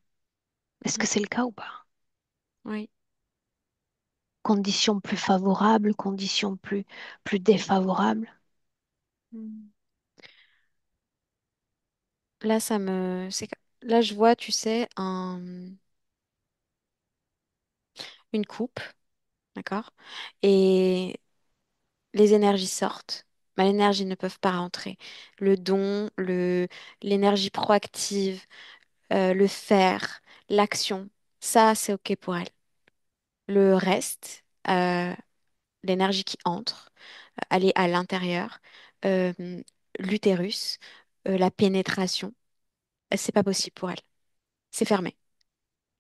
Est-ce que Mhm. c'est le cas ou pas? Oui. Conditions plus favorables, conditions plus défavorables. Mm. Là, là, je vois, tu sais, une coupe, d'accord? Et les énergies sortent, mais les énergies ne peuvent pas rentrer. Le don, l'énergie proactive, le faire, l'action, ça, c'est OK pour elle. Le reste, l'énergie qui entre, aller à l'intérieur, euh, l'utérus, la pénétration, c'est pas possible pour elle. C'est fermé.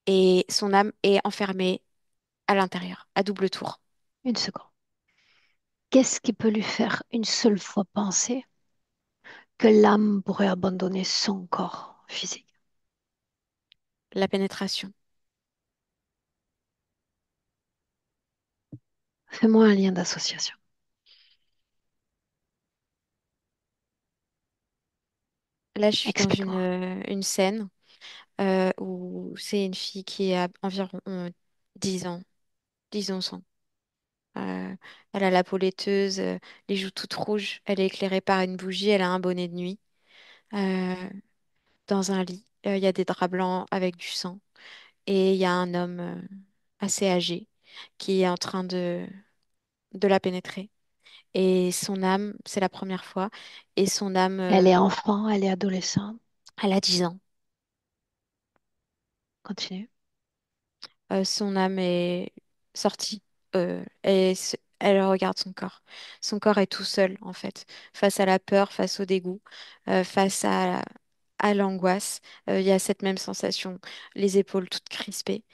Et son âme est enfermée à l'intérieur, à double tour. Une seconde. Qu'est-ce qui peut lui faire une seule fois penser que l'âme pourrait abandonner son corps physique? La pénétration. Fais-moi un lien d'association. Là, je suis dans Explique-moi. une scène où c'est une fille qui a environ 10 ans, 10 11 ans. Elle a la peau laiteuse, les joues toutes rouges. Elle est éclairée par une bougie. Elle a un bonnet de nuit. Euh, Dans un lit, il y a des draps blancs avec du sang. Et il y a un homme assez âgé qui est en train de la pénétrer. Et son âme, c'est la première fois. Et son âme, Elle est enfant, elle est adolescente. elle a 10 ans. Continue. Son âme est sortie. Elle regarde son corps. Son corps est tout seul, en fait, face à la peur, face au dégoût, face à l'angoisse. Il y a cette même sensation, les épaules toutes crispées.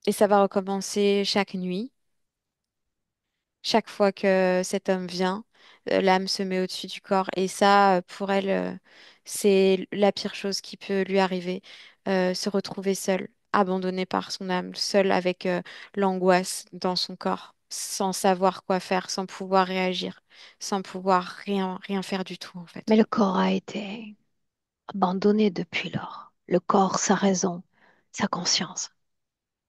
Et ça va recommencer chaque nuit. Chaque fois que cet homme vient, l'âme se met au-dessus du corps. Et ça, pour elle, c'est la pire chose qui peut lui arriver. Se retrouver seule, abandonnée par son âme, seule avec l'angoisse dans son corps, sans savoir quoi faire, sans pouvoir réagir, sans pouvoir rien faire du tout, en Mais fait. le corps a été abandonné depuis lors. Le corps, sa raison, sa conscience.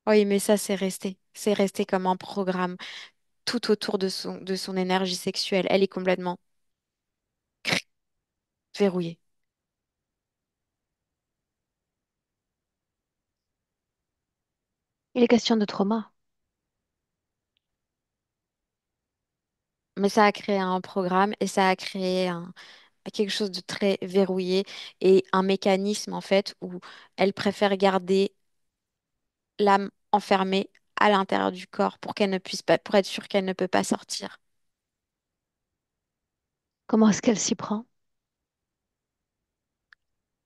Oui, mais ça, c'est resté. C'est resté comme un programme tout autour de son énergie sexuelle. Elle est complètement verrouillée. Il est question de trauma. Mais ça a créé un programme et ça a créé quelque chose de très verrouillé et un mécanisme en fait où elle préfère garder l'âme enfermée à l'intérieur du corps pour qu'elle ne puisse pas, pour être sûre qu'elle ne peut pas sortir. Comment est-ce qu'elle s'y prend?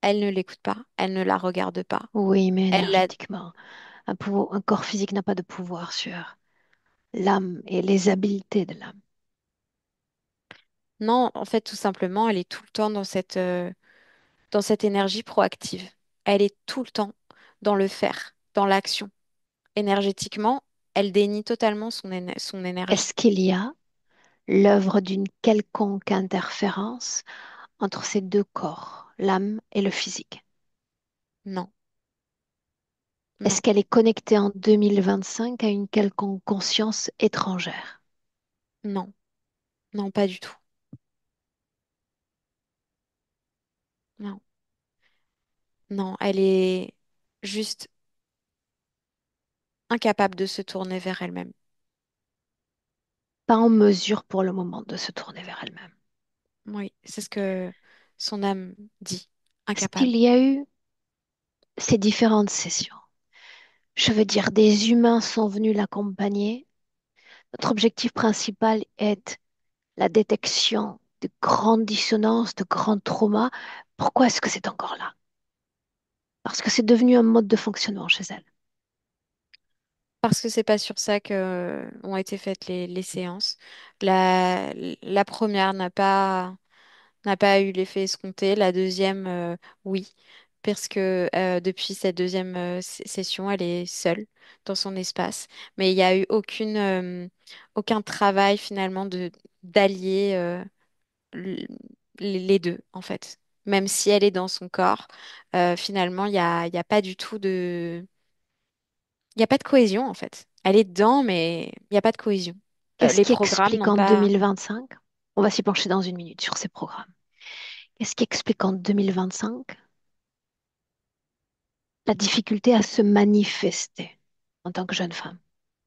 Elle ne l'écoute pas, elle ne la regarde pas. Oui, mais Elle la... énergétiquement. Un corps physique n'a pas de pouvoir sur l'âme et les habiletés de l'âme. Non, en fait, tout simplement, elle est tout le temps dans cette énergie proactive. Elle est tout le temps dans le faire, dans l'action. Énergétiquement, elle dénie totalement son énergie. Est-ce qu'il y a l'œuvre d'une quelconque interférence entre ces deux corps, l'âme et le physique? Non, Est-ce non, qu'elle est connectée en 2025 à une quelconque conscience étrangère? non, non, pas du tout. Non. Non, elle est juste incapable de se tourner vers elle-même. Pas en mesure pour le moment de se tourner vers elle-même. Oui, c'est ce que son âme dit. Est-ce qu'il Incapable. y a eu ces différentes sessions? Je veux dire, des humains sont venus l'accompagner. Notre objectif principal est la détection de grandes dissonances, de grands traumas. Pourquoi est-ce que c'est encore là? Parce que c'est devenu un mode de fonctionnement chez elle. Parce que c'est pas sur ça que ont été faites les séances. La première n'a pas eu l'effet escompté. La deuxième, oui. Parce que depuis cette deuxième session, elle est seule dans son espace. Mais il n'y a eu aucun travail finalement d'allier l- les deux, en fait. Même si elle est dans son corps, finalement, il y a pas du tout il y a pas de cohésion, en fait. Elle est dedans, mais il n'y a pas de cohésion. Qu'est-ce Les qui programmes explique n'ont en pas... 2025? On va s'y pencher dans une minute sur ces programmes. Qu'est-ce qui explique en 2025 la difficulté à se manifester en tant que jeune femme?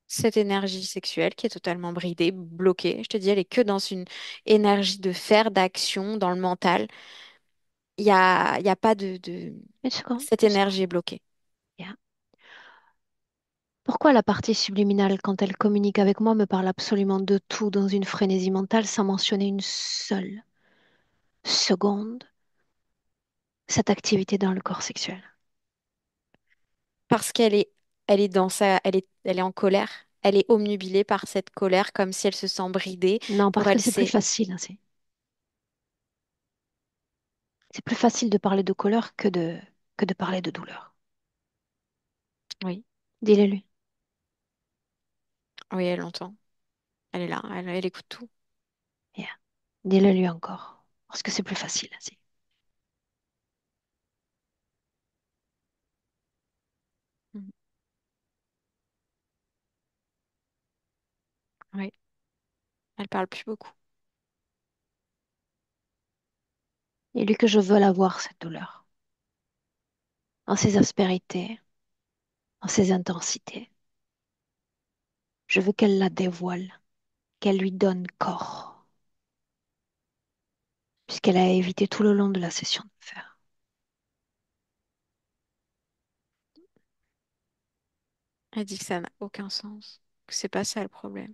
cette énergie sexuelle qui est totalement bridée, bloquée. Je te dis, elle est que dans une énergie de faire, d'action, dans le mental. Il y a pas Une seconde, Cette une seconde. énergie est bloquée. Bien. Pourquoi la partie subliminale, quand elle communique avec moi, me parle absolument de tout dans une frénésie mentale sans mentionner une seule seconde cette activité dans le corps sexuel? Parce elle est elle est en colère. Elle est omnubilée par cette colère, comme si elle se sent bridée. Non, Pour parce que elle, c'est plus c'est... facile, hein, c'est plus facile de parler de colère que de parler de douleur. Oui, Dis-le lui. oui, elle entend. Elle est là, elle écoute tout. Yeah. Dis-le lui encore. Parce que c'est plus facile, hein, Mhm. Elle parle plus beaucoup. Et lui que je veux la voir, cette douleur, en ses aspérités, en ses intensités. Je veux qu'elle la dévoile, qu'elle lui donne corps, puisqu'elle a évité tout le long de la session de faire. Elle dit que ça n'a aucun sens, que c'est pas ça le problème.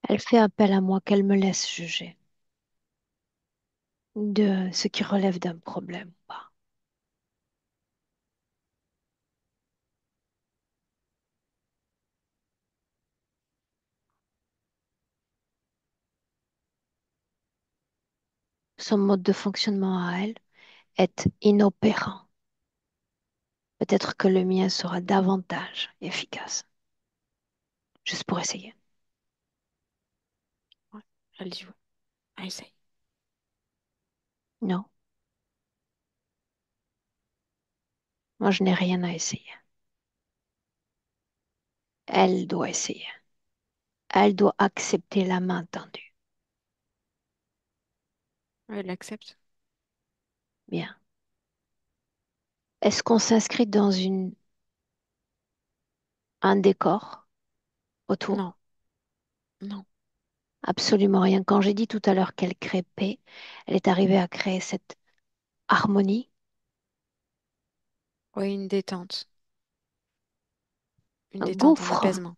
Elle fait appel à moi qu'elle me laisse juger de ce qui relève d'un problème ou pas. Son mode de fonctionnement à elle est inopérant. Peut-être que le mien sera davantage efficace, juste pour essayer. Ouais. Elle dit ouais. Elle essaye. Non, moi je n'ai rien à essayer. Elle doit essayer. Elle doit accepter la main tendue. Ouais, elle accepte. Bien. Est-ce qu'on s'inscrit dans un décor Non, autour? non. Absolument rien. Quand j'ai dit tout à l'heure qu'elle crée paix, elle est arrivée à créer cette harmonie, Oui, une détente. Une un détente, un gouffre apaisement.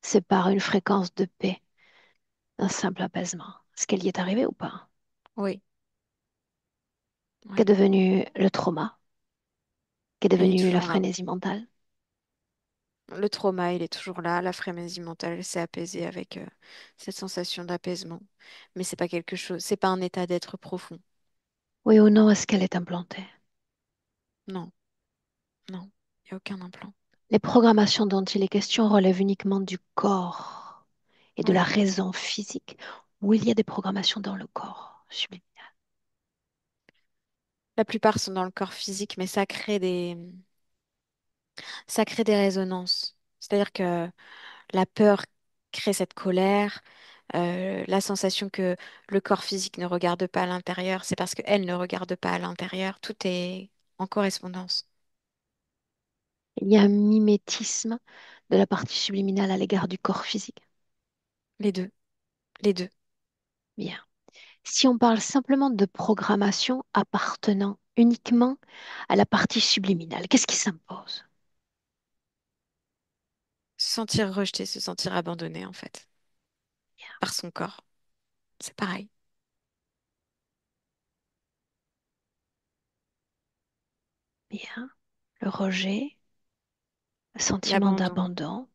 sépare une fréquence de paix d'un simple apaisement. Est-ce qu'elle y est arrivée ou pas? Oui, Qu'est oui. devenu le trauma? Qu'est Elle est devenue la toujours là. frénésie mentale? Le trauma, il est toujours là. La frénésie mentale, elle s'est apaisée avec cette sensation d'apaisement. Mais c'est pas quelque chose, c'est pas un état d'être profond. Oui ou non, est-ce qu'elle est implantée? Non, non. Il n'y a aucun implant. Les programmations dont il est question relèvent uniquement du corps et de la Oui. raison physique, ou il y a des programmations dans le corps subliminal. La plupart sont dans le corps physique, mais ça crée des résonances. C'est-à-dire que la peur crée cette colère, la sensation que le corps physique ne regarde pas à l'intérieur, c'est parce qu'elle ne regarde pas à l'intérieur. Tout est en correspondance. Il y a un mimétisme de la partie subliminale à l'égard du corps physique. Les deux, les deux. Bien. Si on parle simplement de programmation appartenant uniquement à la partie subliminale, qu'est-ce qui s'impose? Se sentir rejeté, se sentir abandonné, en fait, par son corps. C'est pareil. Bien. Le rejet, le sentiment L'abandon, d'abandon,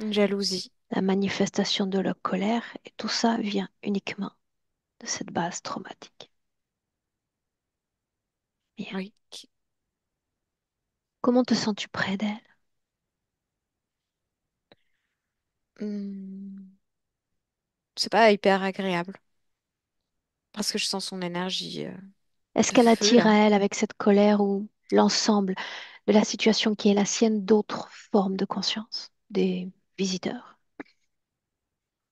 une jalousie. la manifestation de la colère, et tout ça vient uniquement de cette base traumatique. Bien. Oui. Comment te sens-tu près d'elle? Hmm, c'est pas hyper agréable parce que je sens son énergie Est-ce de qu'elle feu attire là. à elle avec cette colère ou l'ensemble de la situation qui est la sienne d'autres formes de conscience, des visiteurs?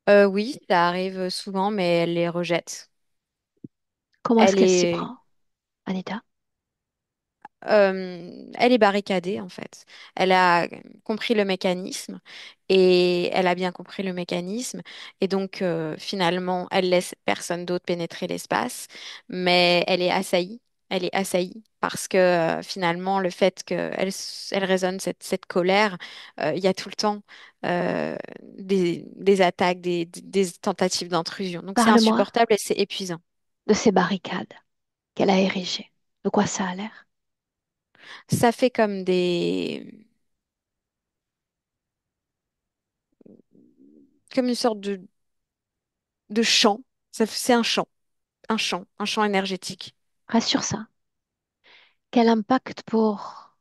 Oui, ça arrive souvent, mais elle les rejette. Comment est-ce Elle qu'elle s'y est, prend, Anita? elle est barricadée en fait. Elle a compris le mécanisme et elle a bien compris le mécanisme. Et donc finalement, elle laisse personne d'autre pénétrer l'espace, mais elle est assaillie. Elle est assaillie parce que finalement, le fait elle résonne cette colère, il y a tout le temps des attaques, des tentatives d'intrusion. Donc c'est Parle-moi insupportable et c'est épuisant. de ces barricades qu'elle a érigées. De quoi ça a l'air? Ça fait comme une sorte de chant. C'est un chant énergétique. Rassure ça. Quel impact pour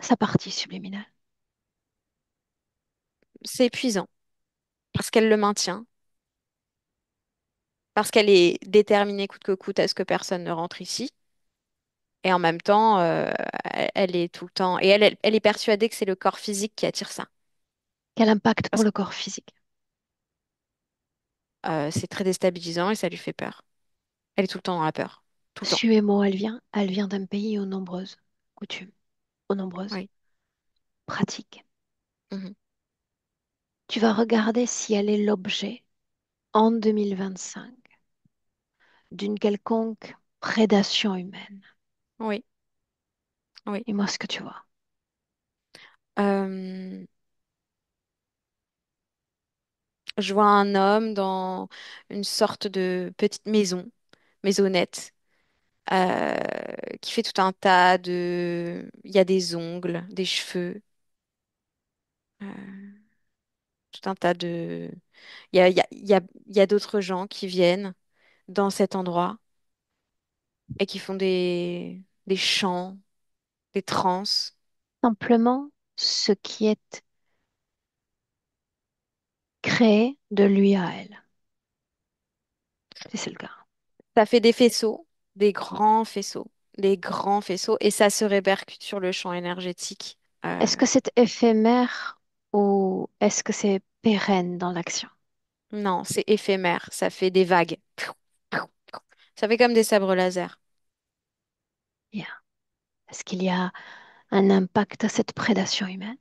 sa partie subliminale? C'est épuisant parce qu'elle le maintient, parce qu'elle est déterminée coûte que coûte à ce que personne ne rentre ici. Et en même temps, elle est tout le temps. Et elle est persuadée que c'est le corps physique qui attire ça. Quel impact pour Parce le corps physique? que c'est très déstabilisant et ça lui fait peur. Elle est tout le temps dans la peur. Tout le temps. Suez-moi, elle vient d'un pays aux nombreuses coutumes, aux nombreuses Oui. pratiques. Mhm. Tu vas regarder si elle est l'objet, en 2025, d'une quelconque prédation humaine. Oui. Oui. Dis-moi ce que tu vois. Euh, je vois un homme dans une sorte de petite maison, maisonnette, euh, qui fait tout un tas de... Il y a des ongles, des cheveux, euh, tout un tas de... il y a d'autres gens qui viennent dans cet endroit et qui font des chants, des transes. Simplement ce qui est créé de lui à elle, si c'est le cas. Ça fait des faisceaux, des grands faisceaux, et ça se répercute sur le champ énergétique. Est-ce que c'est éphémère ou est-ce que c'est pérenne dans l'action? Non, c'est éphémère, ça fait des vagues. Ça fait comme des sabres laser. Bien. Est-ce qu'il y a un impact à cette prédation humaine?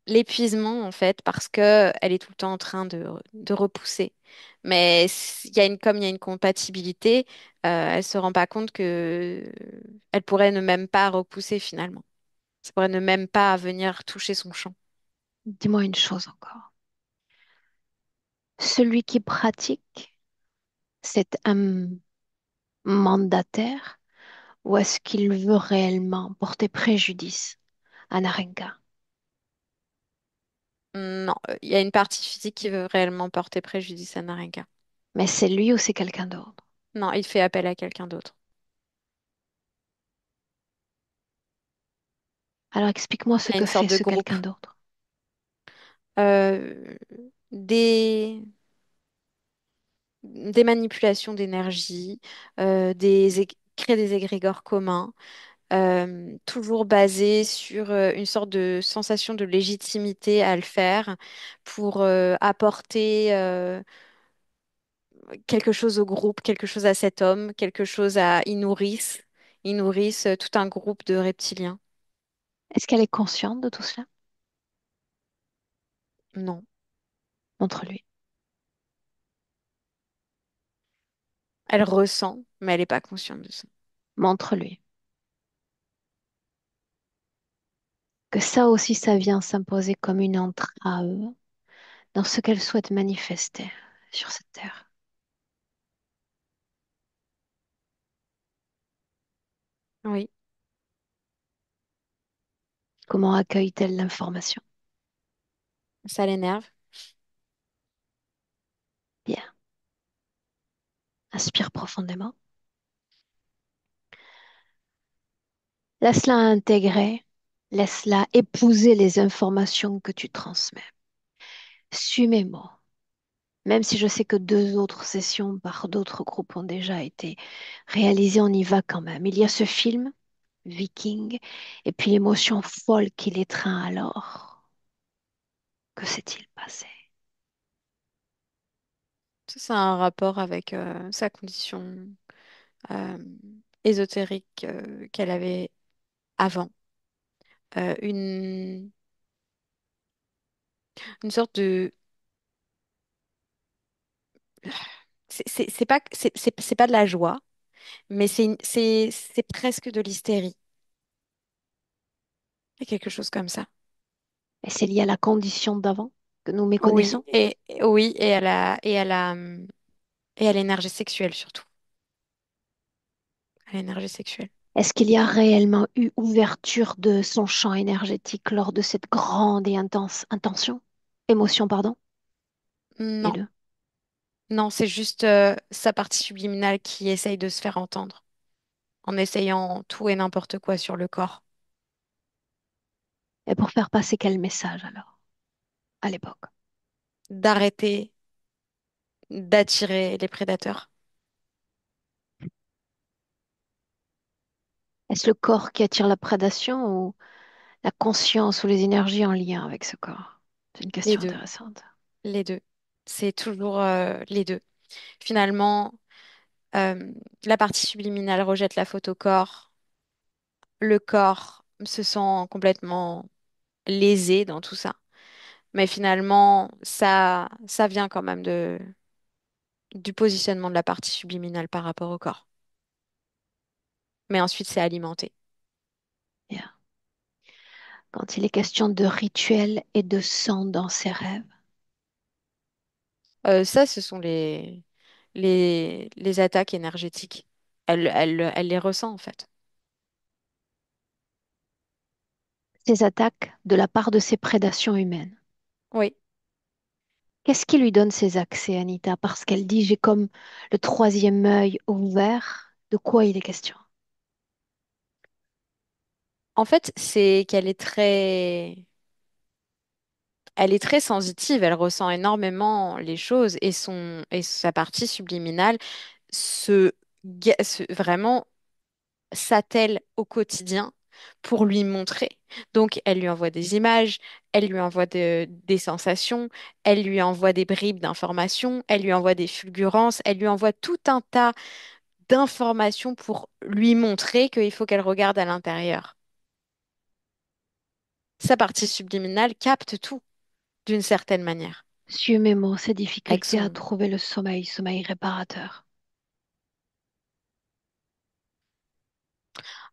L'épuisement, en fait, parce que elle est tout le temps en train de repousser. Mais comme il y a une compatibilité, elle se rend pas compte que elle pourrait ne même pas repousser finalement. Ça pourrait ne même pas venir toucher son champ. Dis-moi une chose encore. Celui qui pratique, c'est un mandataire ou est-ce qu'il veut réellement porter préjudice à Narenka? Non, il y a une partie physique qui veut réellement porter préjudice à Narenka. Mais c'est lui ou c'est quelqu'un d'autre? Non, il fait appel à quelqu'un d'autre. Alors explique-moi ce Il y a que une fait sorte de ce groupe. quelqu'un d'autre. Euh, des, des manipulations d'énergie, créer des égrégores communs, toujours basés sur une sorte de sensation de légitimité à le faire pour apporter quelque chose au groupe, quelque chose à cet homme, quelque chose à... Ils nourrissent tout un groupe de reptiliens. Est-ce qu'elle est consciente de tout cela? Non. Montre-lui. Elle ressent, mais elle n'est pas consciente de ça. Montre-lui. Que ça aussi, ça vient s'imposer comme une entrave dans ce qu'elle souhaite manifester sur cette terre. Oui, Comment accueille-t-elle l'information? ça l'énerve. Bien. Inspire profondément. Laisse-la intégrer. Laisse-la épouser les informations que tu transmets. Suis mes mots. Même si je sais que deux autres sessions par d'autres groupes ont déjà été réalisées, on y va quand même. Il y a ce film, Viking, et puis l'émotion folle qui l'étreint alors. Que s'est-il passé? Ça, c'est un rapport avec sa condition euh, ésotérique qu'elle avait avant. Une, une sorte de... c'est pas de la joie, mais c'est presque de l'hystérie. Il y a quelque chose comme ça. Et c'est lié à la condition d'avant que nous Oui, méconnaissons? oui, et à l'énergie sexuelle surtout. À l'énergie sexuelle. Est-ce qu'il y a réellement eu ouverture de son champ énergétique lors de cette grande et intense intention? Émotion, pardon? Les Non, deux. non, c'est juste sa partie subliminale qui essaye de se faire entendre en essayant tout et n'importe quoi sur le corps. Et pour faire passer quel message alors, à l'époque? D'arrêter d'attirer les prédateurs. Est-ce le corps qui attire la prédation ou La conscience ou les énergies en lien avec ce corps? C'est une Les question deux, intéressante. les deux. C'est toujours les deux. Finalement, euh, la partie subliminale rejette la photo corps. Le corps se sent complètement lésé dans tout ça. Mais finalement, ça vient quand même du positionnement de la partie subliminale par rapport au corps. Mais ensuite, c'est alimenté. Bien. Quand il est question de rituel et de sang dans ses rêves, Ça, ce sont les attaques énergétiques. Elle les ressent en fait. ses attaques de la part de ses prédations humaines. Oui. Qu'est-ce qui lui donne ces accès, Anita? Parce qu'elle dit, j'ai comme le troisième œil ouvert. De quoi il est question? En fait, c'est qu'elle elle est très sensitive. Elle ressent énormément les choses et sa partie subliminale vraiment s'attelle au quotidien pour lui montrer. Donc, elle lui envoie des images, elle lui envoie des sensations, elle lui envoie des bribes d'informations, elle lui envoie des fulgurances, elle lui envoie tout un tas d'informations pour lui montrer qu'il faut qu'elle regarde à l'intérieur. Sa partie subliminale capte tout d'une certaine manière. Suis mes mots, ses Avec difficultés à son... trouver le sommeil, sommeil réparateur.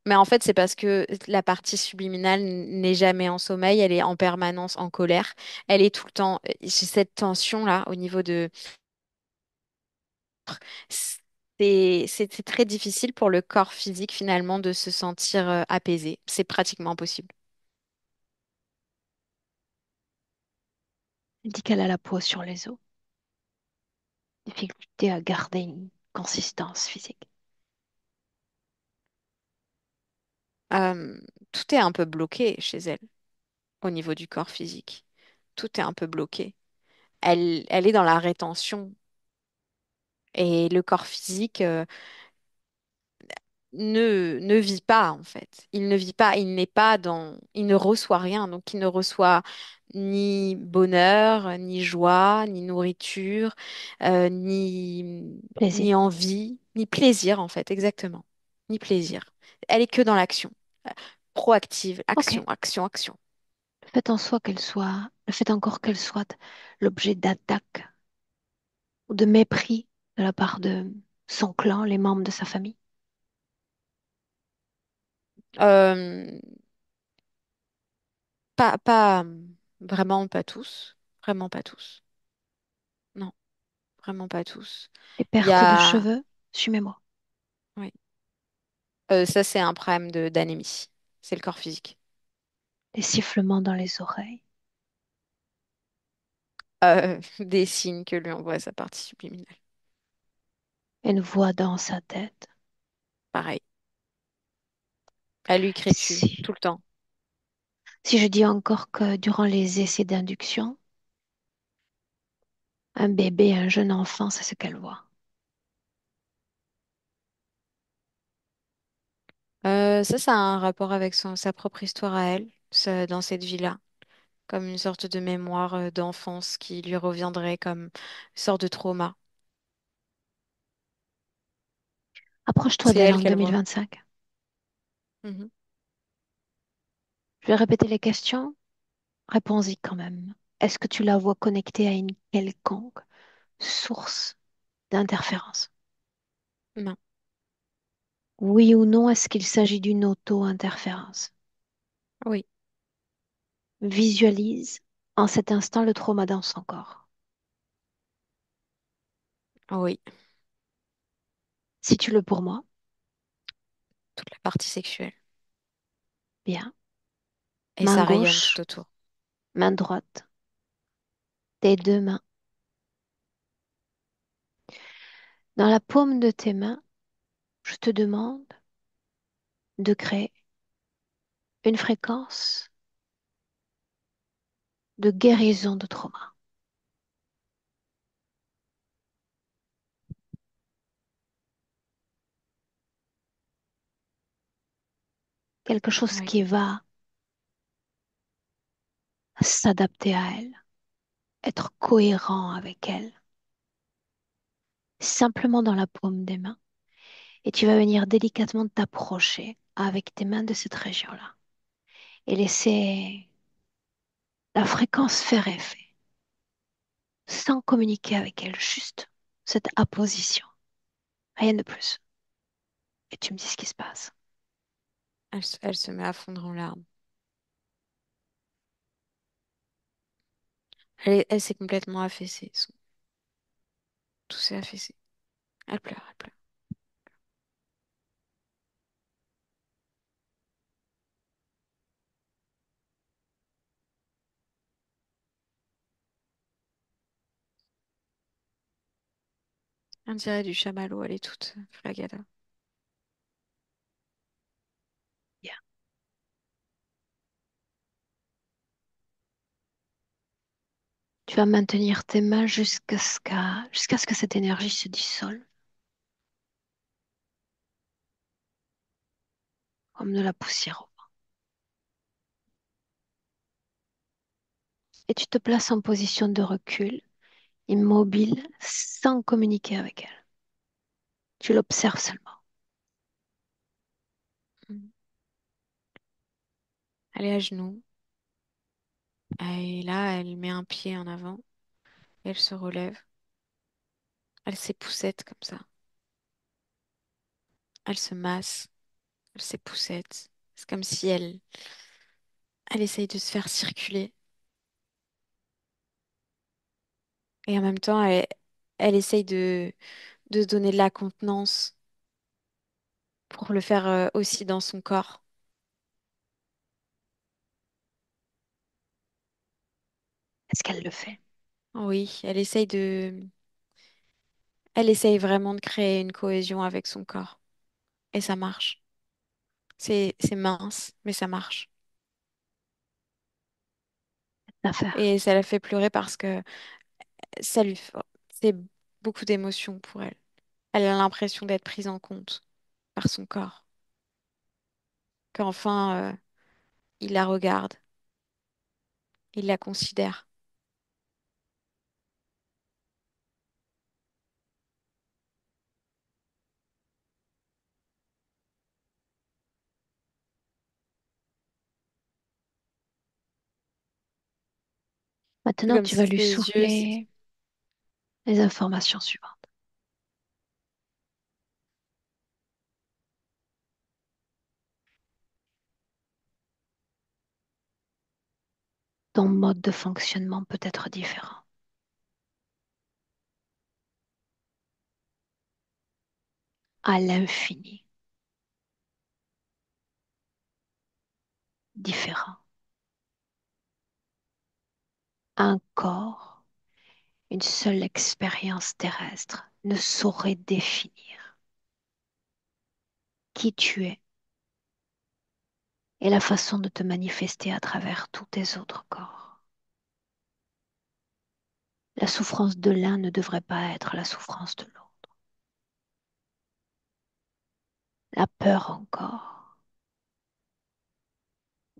Mais en fait, c'est parce que la partie subliminale n'est jamais en sommeil, elle est en permanence en colère. Elle est tout le temps... J'ai cette tension-là au niveau de... C'est très difficile pour le corps physique finalement de se sentir apaisé. C'est pratiquement impossible. Elle dit qu'elle a la peau sur les os, difficulté à garder une consistance physique. Euh, Tout est un peu bloqué chez elle au niveau du corps physique. Tout est un peu bloqué. Elle est dans la rétention et le corps physique ne vit pas en fait. Il ne vit pas, il n'est pas dans, il ne reçoit rien. Donc il ne reçoit ni bonheur, ni joie, ni nourriture, ni Plaisir. envie, ni plaisir en fait, exactement. Ni plaisir. Elle est que dans l'action. Euh, Proactive, Ok. action, action, action. Le fait encore qu'elle soit l'objet d'attaque ou de mépris de la part de son clan, les membres de sa famille. Euh, Vraiment pas tous. Vraiment pas tous. Non, vraiment pas tous. Les Il y pertes de a, cheveux, suis-moi. oui. Ça, c'est un problème d'anémie. C'est le corps physique. Les sifflements dans les oreilles. Des signes que lui envoie sa partie subliminale. Une voix dans sa tête. Pareil. Elle lui crie dessus Si, tout le temps. si je dis encore que durant les essais d'induction, un bébé, un jeune enfant, c'est ce qu'elle voit. Ça a un rapport avec sa propre histoire à elle, dans cette vie-là, comme une sorte de mémoire d'enfance qui lui reviendrait comme une sorte de trauma. Approche-toi C'est d'elle elle en qu'elle voit. 2025. Mhm. Je vais répéter les questions. Réponds-y quand même. Est-ce que tu la vois connectée à une quelconque source d'interférence? Non, Oui ou non, est-ce qu'il s'agit d'une auto-interférence? oui, Visualise en cet instant le trauma dans son corps. oui. Situe-le pour moi. Toute la partie sexuelle. Bien. Et Main ça rayonne gauche, tout autour. main droite, tes deux mains. Dans la paume de tes mains, je te demande de créer une fréquence de guérison de trauma. Quelque chose Oui. qui va s'adapter à elle, être cohérent avec elle, simplement dans la paume des mains. Et tu vas venir délicatement t'approcher avec tes mains de cette région-là et laisser la fréquence faire effet, sans communiquer avec elle, juste cette apposition, rien de plus. Et tu me dis ce qui se passe. Elle se met à fondre en larmes. Elle s'est complètement affaissée. Tout s'est affaissé. Elle pleure, elle pleure. On dirait du chamallow, elle est toute fragada. Bien. Tu vas maintenir tes mains jusqu'à ce que cette énergie se dissolve, comme de la poussière. Et tu te places en position de recul, immobile, sans communiquer avec elle. Tu l'observes seulement. Mm. Elle est à genoux. Et là, elle met un pied en avant. Elle se relève. Elle s'époussette comme ça. Elle se masse. Elle s'époussette. C'est comme si elle essaye de se faire circuler. Et en même temps, elle essaye de se donner de la contenance pour le faire aussi dans son corps. Est-ce qu'elle le fait? Oui, elle essaye vraiment de créer une cohésion avec son corps. Et ça marche. C'est mince, mais ça marche. L'affaire. Et ça la fait pleurer parce que ça lui fait, c'est beaucoup d'émotions pour elle. Elle a l'impression d'être prise en compte par son corps. Qu'enfin, il la regarde, il la considère. C'est Maintenant, comme tu vas si lui ses yeux, souffler les informations suivantes. Ton mode de fonctionnement peut être différent, à l'infini, différent. Un corps, une seule expérience terrestre ne saurait définir qui tu es et la façon de te manifester à travers tous tes autres corps. La souffrance de l'un ne devrait pas être la souffrance de l'autre. La peur encore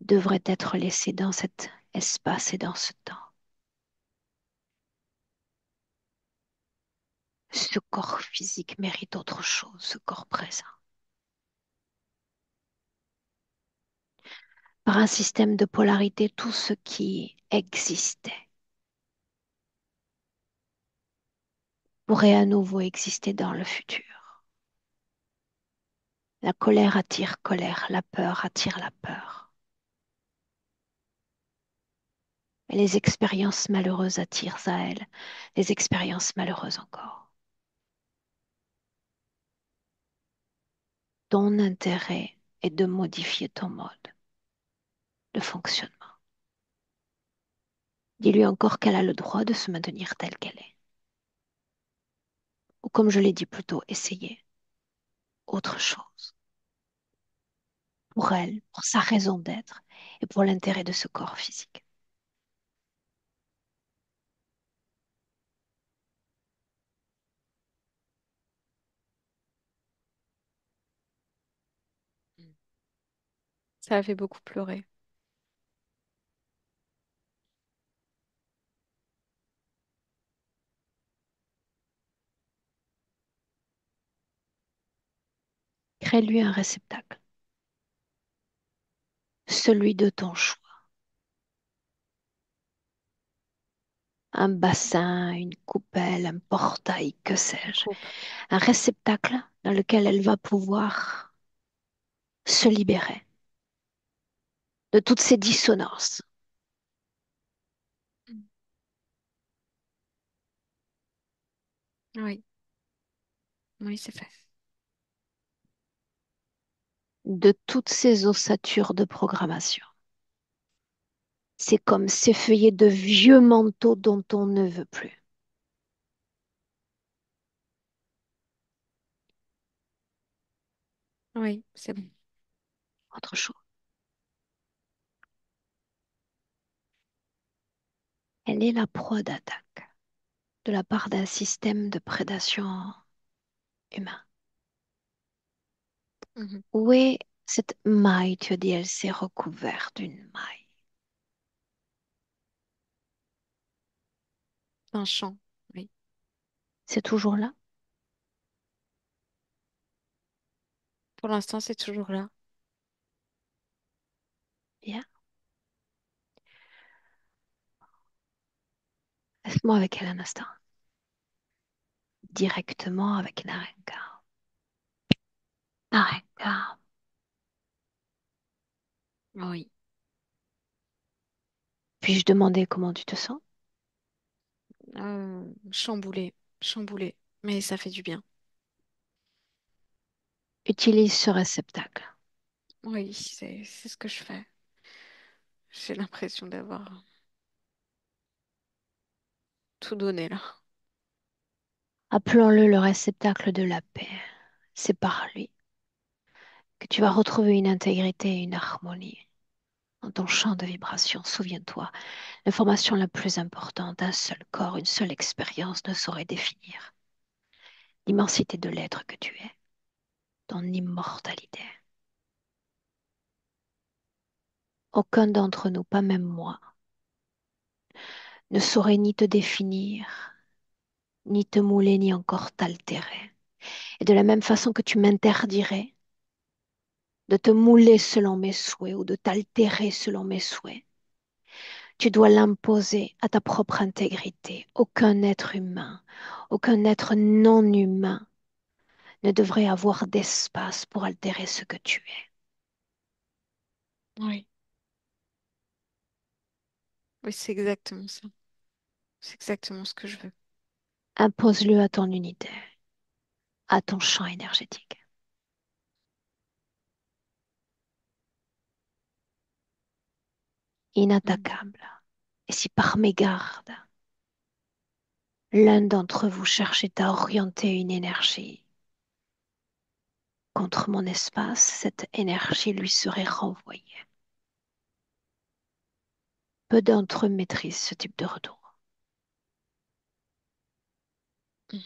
devrait être laissée dans cet espace et dans ce temps. Ce corps physique mérite autre chose, ce corps présent. Par un système de polarité, tout ce qui existait pourrait à nouveau exister dans le futur. La colère attire colère, la peur attire la peur. Et les expériences malheureuses attirent à elles les expériences malheureuses encore. Ton intérêt est de modifier ton mode de fonctionnement. Dis-lui encore qu'elle a le droit de se maintenir telle qu'elle est. Ou comme je l'ai dit plus tôt, essayer autre chose. Pour elle, pour sa raison d'être et pour l'intérêt de ce corps physique. ça la fait beaucoup pleurer. Crée-lui un réceptacle, celui de ton choix. Un bassin, une coupelle, un portail, que Une sais-je. coupe. Un réceptacle dans lequel elle va pouvoir se libérer de toutes ces dissonances, Mm. Oui, oui, c'est fait. de toutes ces ossatures de programmation. C'est comme s'effeuiller de vieux manteaux dont on ne veut plus. Oui, c'est bon. Autre chose. Elle est la proie d'attaque de la part d'un système de prédation humain. Mhm. Où est cette maille? Tu as dit, elle s'est recouverte d'une maille. Un champ. Oui. C'est toujours là? Pour l'instant, c'est toujours là. Bien. Laisse-moi avec elle un instant. Directement avec Narenka. Narenka. Oui. Puis-je demander comment tu te sens? Chamboulé. Chamboulé. Mais ça fait du bien. Utilise ce réceptacle. Oui, c'est ce que je fais. J'ai l'impression d'avoir tout donné là. Appelons-le le réceptacle de la paix. C'est par lui que tu vas retrouver une intégrité et une harmonie dans ton champ de vibration. Souviens-toi, l'information la plus importante, un seul corps, une seule expérience ne saurait définir l'immensité de l'être que tu es, ton immortalité. Aucun d'entre nous, pas même moi, ne saurait ni te définir, ni te mouler, ni encore t'altérer. Et de la même façon que tu m'interdirais de te mouler selon mes souhaits ou de t'altérer selon mes souhaits, tu dois l'imposer à ta propre intégrité. Aucun être humain, aucun être non humain ne devrait avoir d'espace pour altérer ce que tu es. Oui. Oui, c'est exactement ça. C'est exactement ce que je veux. Impose-le à ton unité, à ton champ énergétique. Mm. Inattaquable. Et si par mégarde, l'un d'entre vous cherchait à orienter une énergie contre mon espace, cette énergie lui serait renvoyée. Peu d'entre eux maîtrisent ce type de retour. Mm.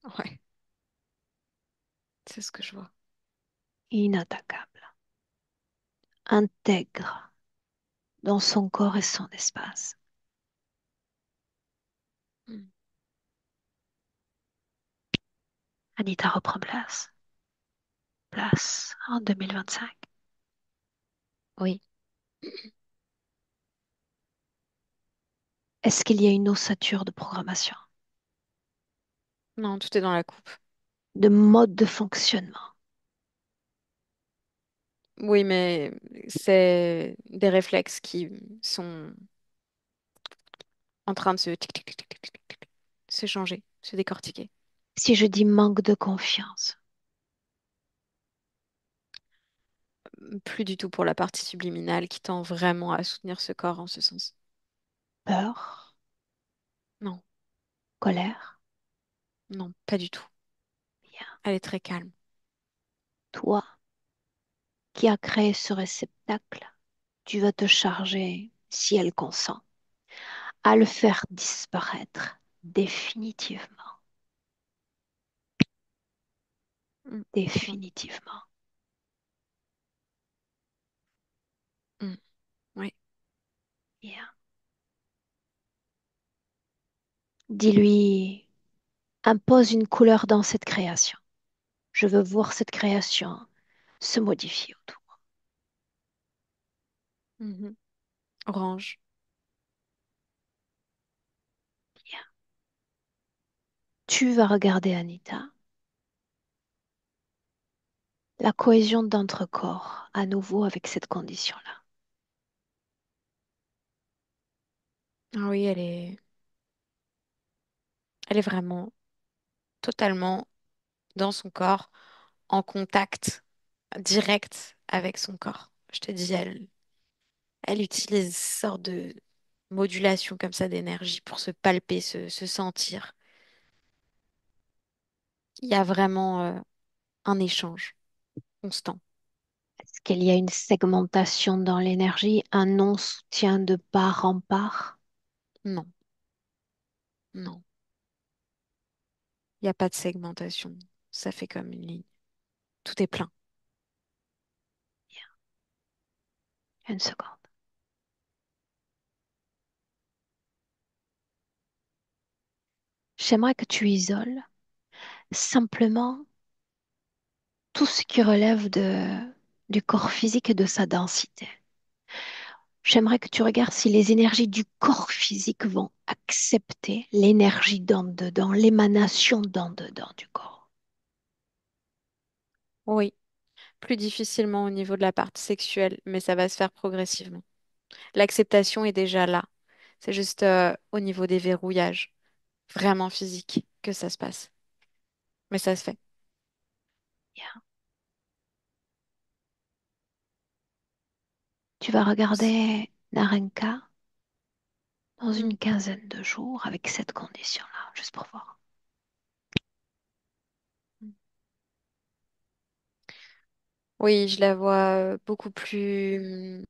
Ouais, c'est ce que je vois. Inattaquable, intègre dans son corps et son espace. Mm. Anita reprend place. Place en 2025. Oui. Est-ce qu'il y a une ossature de programmation, Non, tout est dans la coupe. de mode de fonctionnement? Oui, mais c'est des réflexes qui sont en train de se se changer, se décortiquer. Si je dis manque de confiance, Plus du tout pour la partie subliminale qui tend vraiment à soutenir ce corps en ce sens. peur, Non, colère, non, pas du tout. bien. Elle est très calme. Toi qui as créé ce réceptacle, tu vas te charger, si elle consent, à le faire disparaître définitivement. Mm. Non. Définitivement. Mm. Oui. Bien. Dis-lui, impose une couleur dans cette création. Je veux voir cette création se modifier autour. Mhm. Orange. Bien. Tu vas regarder Anita, la cohésion d'entre corps à nouveau avec cette condition-là. Ah oui, elle est vraiment totalement dans son corps, en contact direct avec son corps. Je te dis, elle utilise une sorte de modulation comme ça d'énergie pour se palper, se sentir. Il y a vraiment un échange constant. Est-ce qu'il y a une segmentation dans l'énergie, un non-soutien de part en part? Non, non, il n'y a pas de segmentation. Ça fait comme une ligne. Tout est plein. Une seconde. J'aimerais que tu isoles simplement tout ce qui relève du corps physique et de sa densité. J'aimerais que tu regardes si les énergies du corps physique vont accepter l'énergie d'en dedans, l'émanation d'en dedans du corps. Oui, plus difficilement au niveau de la partie sexuelle, mais ça va se faire progressivement. L'acceptation est déjà là. C'est juste au niveau des verrouillages, vraiment physiques, que ça se passe. Mais ça se fait. Bien. Tu vas regarder Narenka dans Mm. une quinzaine de jours avec cette condition-là, juste pour voir. Oui, je la vois beaucoup plus.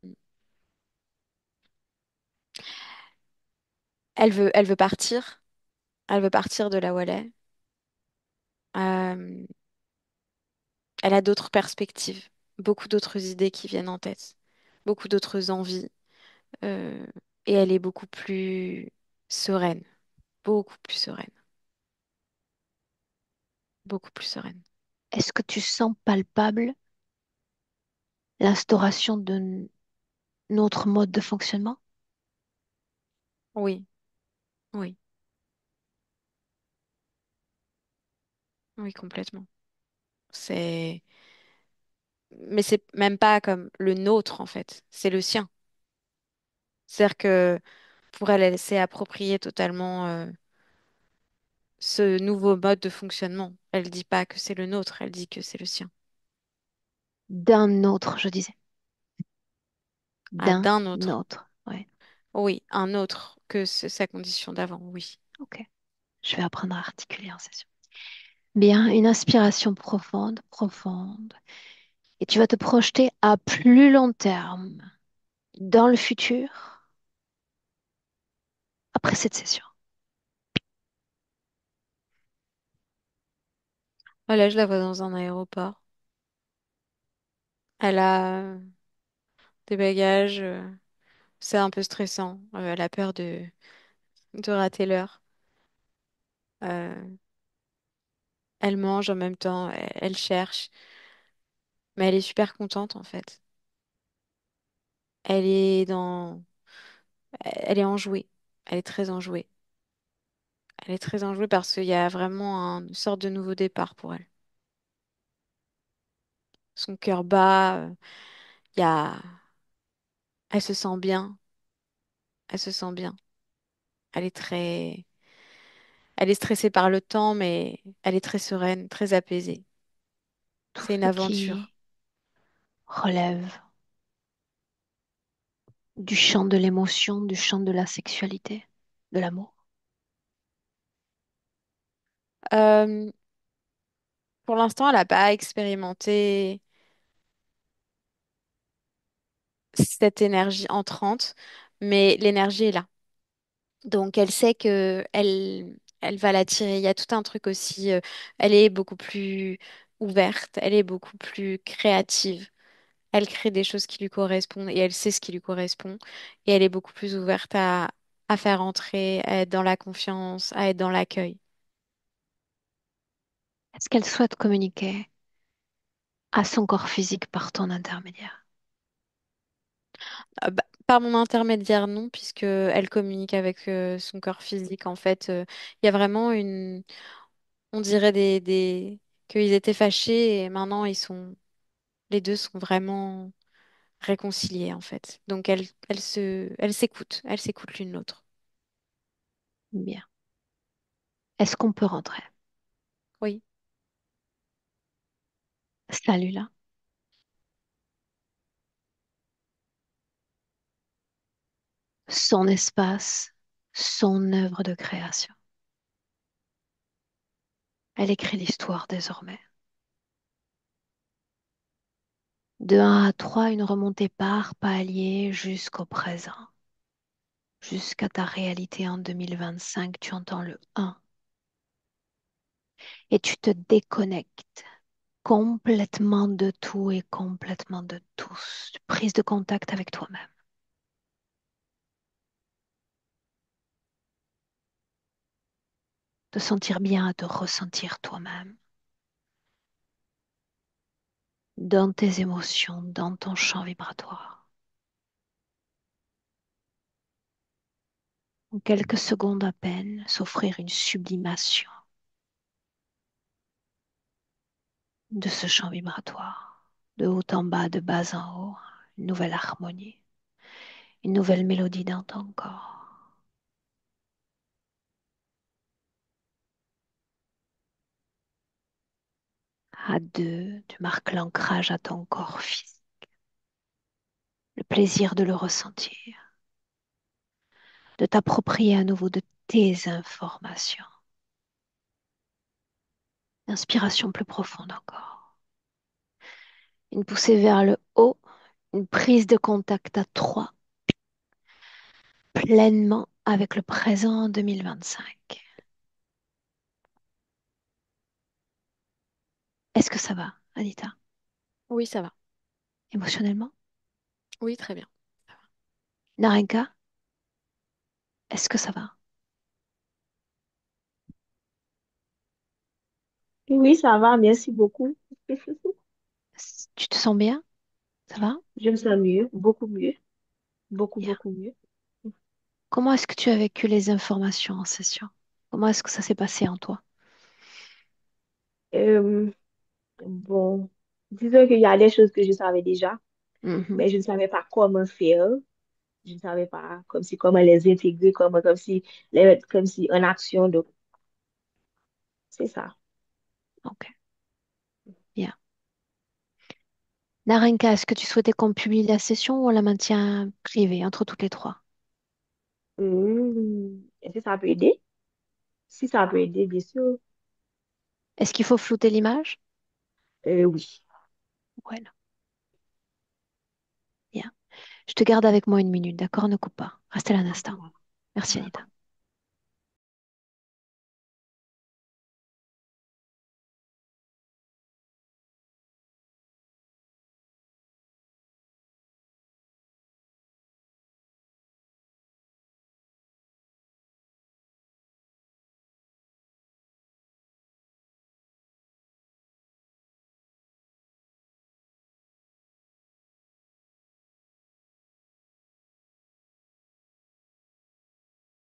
Elle veut partir. Elle veut partir de là où elle est. Euh, Elle a d'autres perspectives, beaucoup d'autres idées qui viennent en tête, beaucoup d'autres envies. euh, et elle est beaucoup plus sereine, beaucoup plus sereine, beaucoup plus sereine. Est-ce que tu sens palpable l'instauration de notre mode de fonctionnement? Oui, oui, oui, complètement. C'est, mais c'est même pas comme le nôtre en fait, c'est le sien. C'est-à-dire que pour elle, elle s'est appropriée totalement ce nouveau mode de fonctionnement. Elle dit pas que c'est le nôtre, elle dit que c'est le sien. D'un autre, je disais. Ah, D'un d'un autre. autre. Ouais. Oui, un autre que sa condition d'avant, oui. Ok. Je vais apprendre à articuler en session. Bien, une inspiration profonde, profonde. Et tu vas te projeter à plus long terme, dans le futur, après cette session. Voilà, je la vois dans un aéroport. Elle a des bagages, c'est un peu stressant. Elle a peur de rater l'heure. Euh, Elle mange en même temps, elle cherche, mais elle est super contente en fait. Elle est elle est enjouée. Elle est très enjouée. Elle est très enjouée parce qu'il y a vraiment une sorte de nouveau départ pour elle. Son cœur bat, il y a, elle se sent bien. Elle se sent bien. Elle est elle est stressée par le temps, mais elle est très sereine, très apaisée. Tout C'est une ce aventure. qui relève du champ de l'émotion, du champ de la sexualité, de l'amour. Euh, pour l'instant, elle n'a pas expérimenté cette énergie entrante, mais l'énergie est là. Donc, elle sait que elle va l'attirer. Il y a tout un truc aussi. Elle est beaucoup plus ouverte, elle est beaucoup plus créative. Elle crée des choses qui lui correspondent et elle sait ce qui lui correspond. Et elle est beaucoup plus ouverte à faire entrer, à être dans la confiance, à être dans l'accueil. Est-ce qu'elle souhaite communiquer? à son corps physique par ton intermédiaire. Par mon intermédiaire, non, puisque elle communique avec son corps physique. En fait, il y a vraiment on dirait qu'ils étaient fâchés et maintenant les deux sont vraiment réconciliés en fait. Donc elles s'écoutent l'une l'autre. Bien. Est-ce qu'on peut rentrer? Oui, Salut là. Son espace, son œuvre de création. Elle écrit l'histoire désormais. De 1 à 3, une remontée par palier jusqu'au présent. Jusqu'à ta réalité en 2025, tu entends le 1 et tu te déconnectes complètement de tout et complètement de tous. Prise de contact avec toi-même. Te sentir bien à te ressentir toi-même dans tes émotions, dans ton champ vibratoire. En quelques secondes à peine, s'offrir une sublimation de ce champ vibratoire, de haut en bas, de bas en haut, une nouvelle harmonie, une nouvelle mélodie dans ton corps. À deux, tu marques l'ancrage à ton corps physique, le plaisir de le ressentir, de t'approprier à nouveau de tes informations. Inspiration plus profonde encore. Une poussée vers le haut, une prise de contact à trois, pleinement avec le présent en 2025. Est-ce que ça va, Anita? oui, ça va. Émotionnellement? Oui, très bien. Narenka, est-ce que ça va? Oui, ça va, merci beaucoup. Tu te sens bien? Ça va? Je me sens mieux, beaucoup mieux, beaucoup, Bien. beaucoup mieux. Comment est-ce que tu as vécu les informations en session? Comment est-ce que ça s'est passé en toi? Euh, bon, disons qu'il y a des choses que je savais déjà, Mhm. mais je ne savais pas comment faire. Je ne savais pas comme si comment les intégrer, comme si en action. Donc, c'est ça. Ok, bien. Narenka, est-ce que tu souhaitais qu'on publie la session ou on la maintient privée entre toutes les trois? Est-ce que ça peut aider? Si ça peut aider, bien sûr. Est-ce qu'il faut flouter l'image? Oui. Voilà, bien. Je te garde avec moi 1 minute, d'accord? Ne coupe pas. Reste là un instant. Merci, D'accord. Anita.